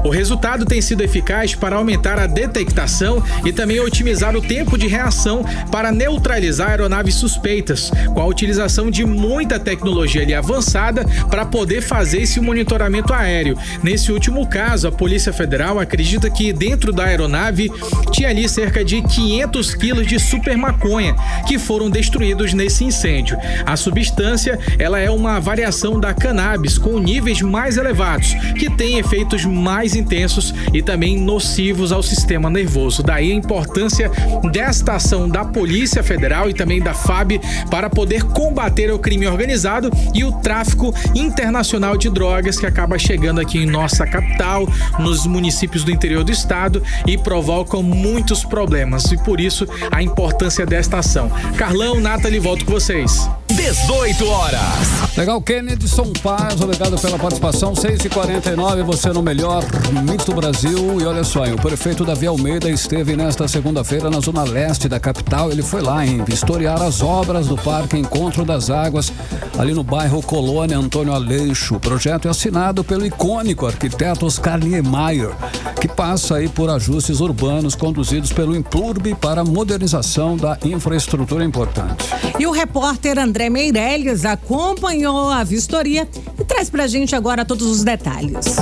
O resultado tem sido eficaz para aumentar a detectação e também otimizar o tempo de reação para neutralizar aeronaves suspeitas, com a utilização de muita tecnologia ali avançada para poder fazer esse monitoramento aéreo. Nesse último caso, a Polícia Federal acredita que dentro da aeronave tinha ali cerca de 500 quilos de super maconha que foram destruídos nesse incêndio. A substância, ela é uma variação da cannabis com níveis mais elevados, que tem efeitos mais intensos e também nocivos ao sistema nervoso. Daí a importância desta ação da Polícia Federal e também da FAB para poder combater o crime organizado e o tráfico internacional de drogas que acaba chegando aqui em nossa capital, nos municípios do interior do estado e provocam muitos problemas. E por isso a importância desta ação. Carlão, Nathalie, volto com vocês. 18 horas. Legal, Kennedson Paz, obrigado pela participação. 6h49, você no melhor mix do Brasil. E olha só, o prefeito Davi Almeida esteve nesta segunda-feira na zona leste da capital. Ele foi lá vistoriar as obras do Parque Encontro das Águas, ali no bairro Colônia Antônio Aleixo. O projeto é assinado pelo icônico arquiteto Oscar Niemeyer, que passa aí por ajustes urbanos conduzidos pelo Implurb para a modernização da infraestrutura importante. E o repórter André Meirelles acompanhou a vistoria e traz pra gente agora todos os detalhes.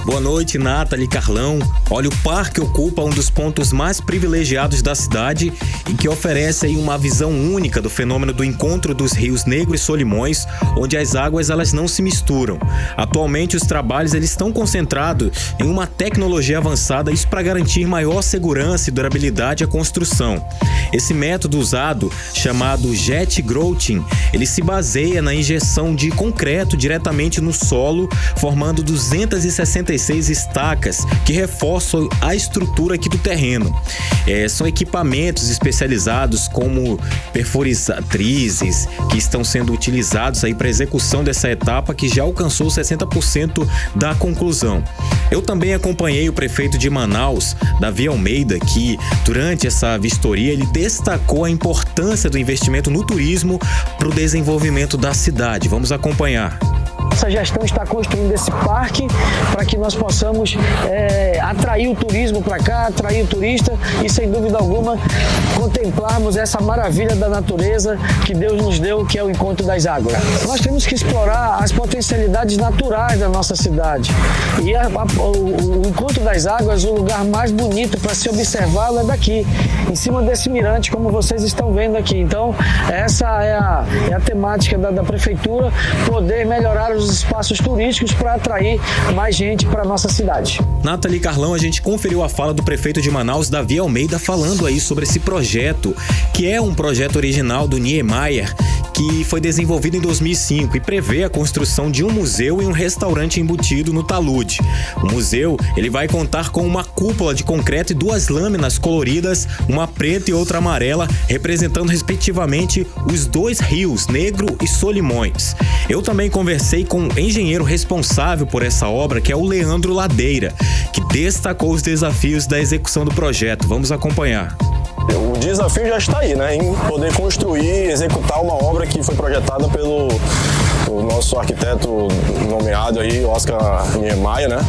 Boa noite, Nathalie, Carlão. Olha, o parque ocupa um dos pontos mais privilegiados da cidade e que oferece aí uma visão única do fenômeno do encontro dos rios Negro e Solimões, onde as águas elas não se misturam. Atualmente, os trabalhos eles estão concentrados em uma tecnologia avançada, isso para garantir maior segurança e durabilidade à construção. Esse método usado, chamado jet grouting, ele se baseia na injeção de concreto diretamente no solo, formando 266 estacas que reforçam a estrutura aqui do terreno. São equipamentos especializados como perfurizatrizes que estão sendo utilizados aí para execução dessa etapa que já alcançou 60% da conclusão. Eu também acompanhei o prefeito de Manaus, Davi Almeida, que durante essa vistoria ele destacou a importância do investimento no turismo para o desenvolvimento da cidade. Vamos acompanhar. Essa gestão está construindo esse parque para que nós possamos atrair o turismo para cá, atrair o turista e, sem dúvida alguma, contemplarmos essa maravilha da natureza que Deus nos deu, que é o encontro das águas. Nós temos que explorar as potencialidades naturais da nossa cidade. E o encontro das águas, o lugar mais bonito para se observá-lo é daqui, em cima desse mirante, como vocês estão vendo aqui. Então, essa é a temática da prefeitura, poder melhorar os espaços turísticos para atrair mais gente para nossa cidade. Nathalie, Carlão, a gente conferiu a fala do prefeito de Manaus, Davi Almeida, falando aí sobre esse projeto, que é um projeto original do Niemeyer, que foi desenvolvido em 2005 e prevê a construção de um museu e um restaurante embutido no talude. O museu ele vai contar com uma cúpula de concreto e 2 lâminas coloridas, uma preta e outra amarela, representando respectivamente os 2 rios, Negro e Solimões. Eu também conversei com o engenheiro responsável por essa obra, que é o Leandro Ladeira, que destacou os desafios da execução do projeto. Vamos acompanhar. O desafio já está aí, né? Em poder construir e executar uma obra que foi projetada pelo nosso arquiteto nomeado aí, Oscar Niemeyer, né?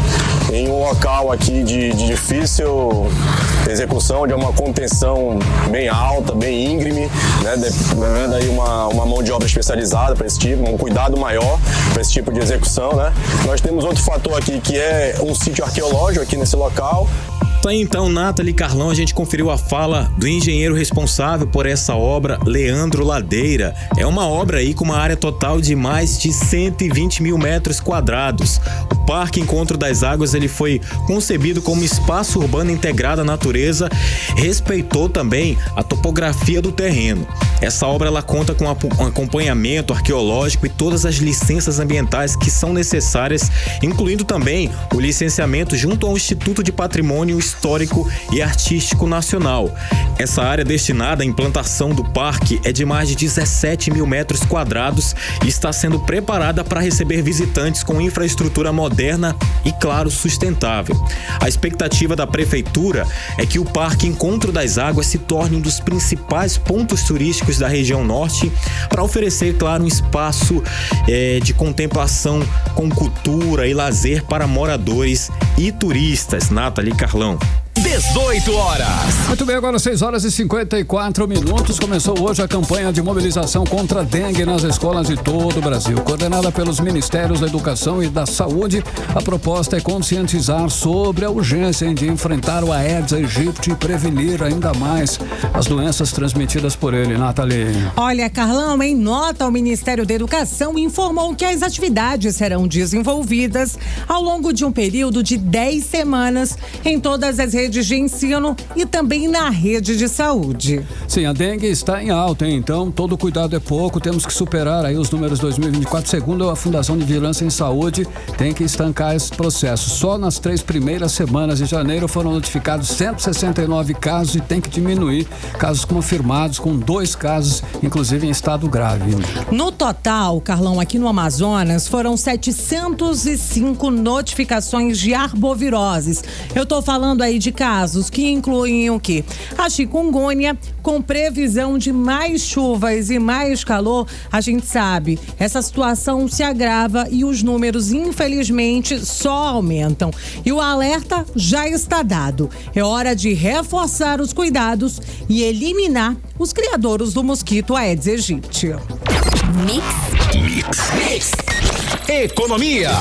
Em um local aqui de difícil execução, de uma contenção bem alta, bem íngreme, né? Demanda aí uma mão de obra especializada para esse tipo, um cuidado maior para esse tipo de execução, né? Nós temos outro fator aqui que é um sítio arqueológico aqui nesse local. Então, Nathalie, Carlão, a gente conferiu a fala do engenheiro responsável por essa obra, Leandro Ladeira. É uma obra aí com uma área total de mais de 120 mil metros quadrados. O Parque Encontro das Águas ele foi concebido como espaço urbano integrado à natureza, respeitou também a topografia do terreno. Essa obra ela conta com um acompanhamento arqueológico e todas as licenças ambientais que são necessárias, incluindo também o licenciamento junto ao Instituto de Patrimônio Histórico e Artístico Nacional. Essa área destinada à implantação do parque é de mais de 17 mil metros quadrados e está sendo preparada para receber visitantes com infraestrutura moderna e, claro, sustentável. A expectativa da prefeitura é que o Parque Encontro das Águas se torne um dos principais pontos turísticos da região norte para oferecer, claro, um espaço de contemplação com cultura e lazer para moradores e turistas. Nathalie, Carlão. 18 horas. Muito bem, agora 6 horas e 54 minutos. Começou hoje a campanha de mobilização contra a dengue nas escolas de todo o Brasil. Coordenada pelos Ministérios da Educação e da Saúde, a proposta é conscientizar sobre a urgência de enfrentar o Aedes aegypti e prevenir ainda mais as doenças transmitidas por ele. Nathalie. Olha, Carlão, em nota, o Ministério da Educação informou que as atividades serão desenvolvidas ao longo de um período de 10 semanas em todas as redes de ensino e também na rede de saúde. Sim, a dengue está em alta, hein? Então todo cuidado é pouco, temos que superar aí os números 2024. Segundo a Fundação de Vigilância em Saúde, tem que estancar esse processo. Só nas 3 primeiras semanas de janeiro foram notificados 169 casos e tem que diminuir casos confirmados, com 2 casos, inclusive em estado grave. No total, Carlão, aqui no Amazonas, foram 705 notificações de arboviroses. Eu tô falando aí de casos casos, que incluem o quê? A chikungunya, com previsão de mais chuvas e mais calor, a gente sabe, essa situação se agrava e os números, infelizmente, só aumentam. E o alerta já está dado. É hora de reforçar os cuidados e eliminar os criadouros do mosquito Aedes aegypti. Mix. Economia.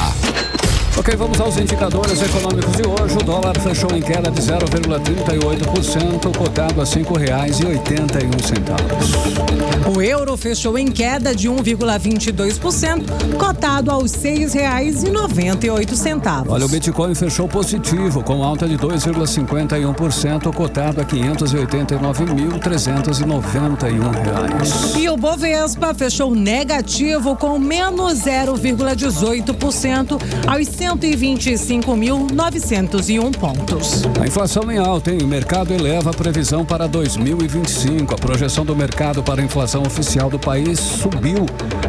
Ok, vamos aos indicadores econômicos de hoje. O dólar fechou em queda de 0,38%, cotado a R$ 5,81. O euro fechou em queda de 1,22%, cotado aos R$ 6,98. Olha, o Bitcoin fechou positivo, com alta de 2,51%, cotado a R$ 589.391. E o Bovespa fechou negativo, com menos 0,18%, aos 125.901 pontos. A inflação em alta, hein? O mercado eleva a previsão para 2025. A projeção do mercado para a inflação oficial do país subiu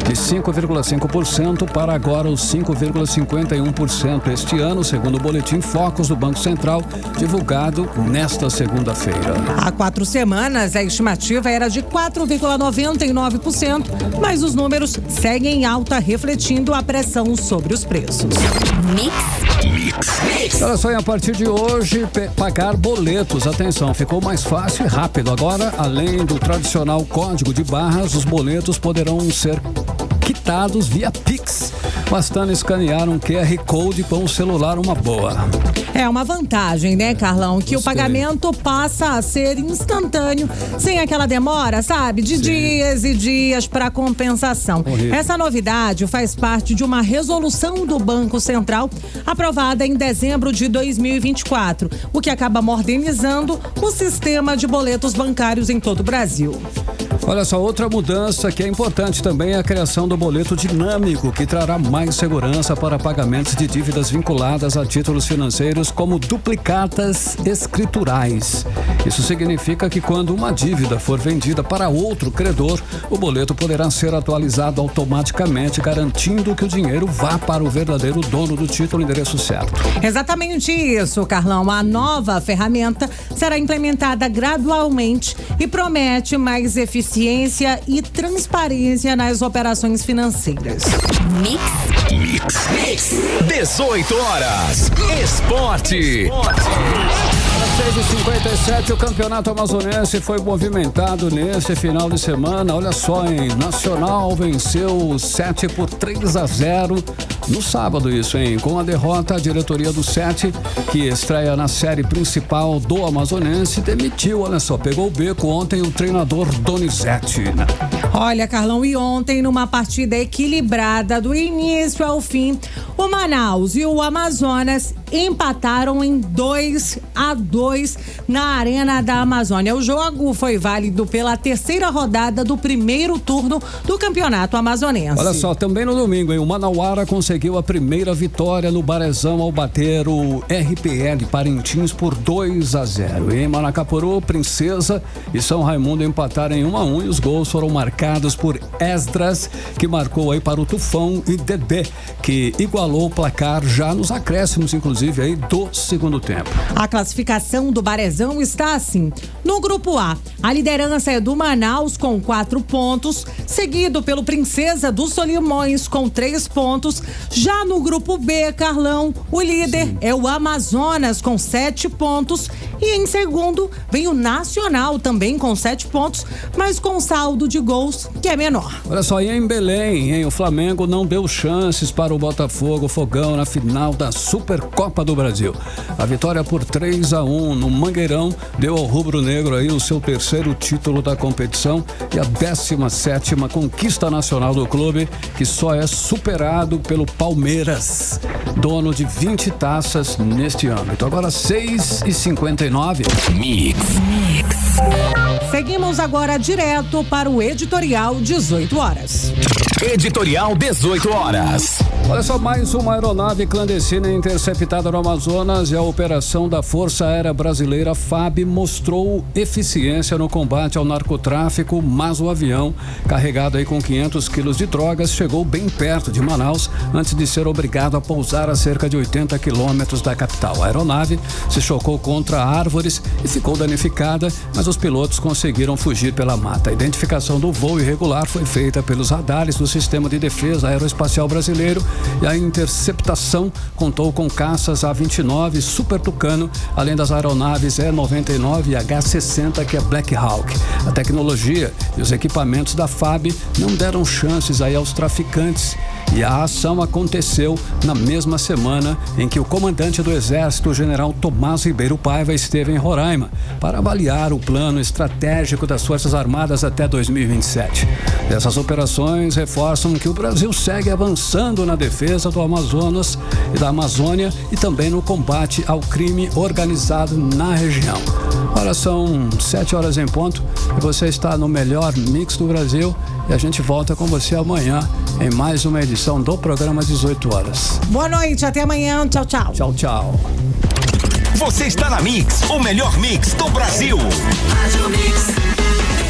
de 5,5% para agora os 5,51% este ano, segundo o boletim Focus do Banco Central, divulgado nesta segunda-feira. Há 4 semanas, a estimativa era de 4,99%, mas os números seguem em alta, refletindo a pressão sobre os preços. Mix. Olha só, e a partir de hoje, pagar boletos. Atenção, ficou mais fácil e rápido. Agora, além do tradicional código de barras, os boletos poderão ser quitados via Pix, bastando escanear um QR Code com o celular, uma boa. É uma vantagem, né, Carlão? Que o pagamento passa a ser instantâneo, sem aquela demora, sabe? De dias e dias para compensação. Horrível. Essa novidade faz parte de uma resolução do Banco Central aprovada em dezembro de 2024, o que acaba modernizando o sistema de boletos bancários em todo o Brasil. Olha só, outra mudança que é importante também é a criação do boleto dinâmico, que trará mais segurança para pagamentos de dívidas vinculadas a títulos financeiros como duplicatas escriturais. Isso significa que quando uma dívida for vendida para outro credor, o boleto poderá ser atualizado automaticamente, garantindo que o dinheiro vá para o verdadeiro dono do título e endereço certo. Exatamente isso, Carlão. A nova ferramenta será implementada gradualmente e promete mais eficiência e transparência nas operações financeiras. Mix. 18 horas. Esporte. Às 6h57, o campeonato amazonense foi movimentado nesse final de semana. Olha só, hein? Nacional venceu o 7 por 3-0 no sábado, isso, hein? Com a derrota, a diretoria do 7, que estreia na série principal do amazonense, demitiu, olha só, pegou o beco ontem o treinador Donizete, né? Olha, Carlão, e ontem, numa partida equilibrada do início ao fim, o Manaus e o Amazonas empataram em 2-2 na Arena da Amazônia. O jogo foi válido pela terceira rodada do primeiro turno do Campeonato Amazonense. Olha só, também no domingo, hein, o Manauara conseguiu a primeira vitória no Barezão ao bater o RPL Parintins por 2-0. Em Manacapuru, Princesa e São Raimundo empataram em 1-1 e os gols foram marcados por Esdras, que marcou aí para o Tufão, e Dedé, que igualou o placar já nos acréscimos, inclusive, aí do segundo tempo. A classificação do Barezão está assim: no grupo A, a liderança é do Manaus com 4 pontos, seguido pelo Princesa dos Solimões com 3 pontos. Já no grupo B, Carlão, o líder é o Amazonas com 7 pontos e em segundo vem o Nacional também com 7 pontos, mas com saldo de gols que é menor. Olha só, e em Belém, hein, o Flamengo não deu chances para o Botafogo Fogão na final da Supercopa do Brasil. A vitória por 3-1 no Mangueirão deu ao rubro-negro aí o seu terceiro título da competição e a 17ª conquista nacional do clube, que só é superado pelo Palmeiras, dono de 20 taças neste âmbito. Agora 6h59. Mix. Seguimos agora direto para o editorial 18 horas. Editorial 18 horas. Olha só, mais uma aeronave clandestina interceptada no Amazonas e a operação da Força Aérea Brasileira FAB mostrou eficiência no combate ao narcotráfico, mas o avião, carregado aí com 500 quilos de drogas, chegou bem perto de Manaus antes de ser obrigado a pousar a cerca de 80 quilômetros da capital. A aeronave se chocou contra árvores e ficou danificada, mas os pilotos conseguiram fugir pela mata. A identificação do voo irregular foi feita pelos radares do Sistema de Defesa Aeroespacial Brasileiro e a interceptação contou com caças A-29 Super Tucano, além das aeronaves E-99 e H-60, que é Black Hawk. A tecnologia e os equipamentos da FAB não deram chances aí aos traficantes. E a ação aconteceu na mesma semana em que o comandante do Exército, o general Tomás Ribeiro Paiva, esteve em Roraima para avaliar o plano estratégico das Forças Armadas até 2027. Essas operações reforçam que o Brasil segue avançando na defesa do Amazonas e da Amazônia e também no combate ao crime organizado na região. Agora são 7 horas em ponto e você está no melhor mix do Brasil e a gente volta com você amanhã em mais uma edição do programa 18 horas. Boa noite, até amanhã. Tchau, tchau. Tchau, tchau. Você está na Mix, o melhor mix do Brasil. Rádio Mix.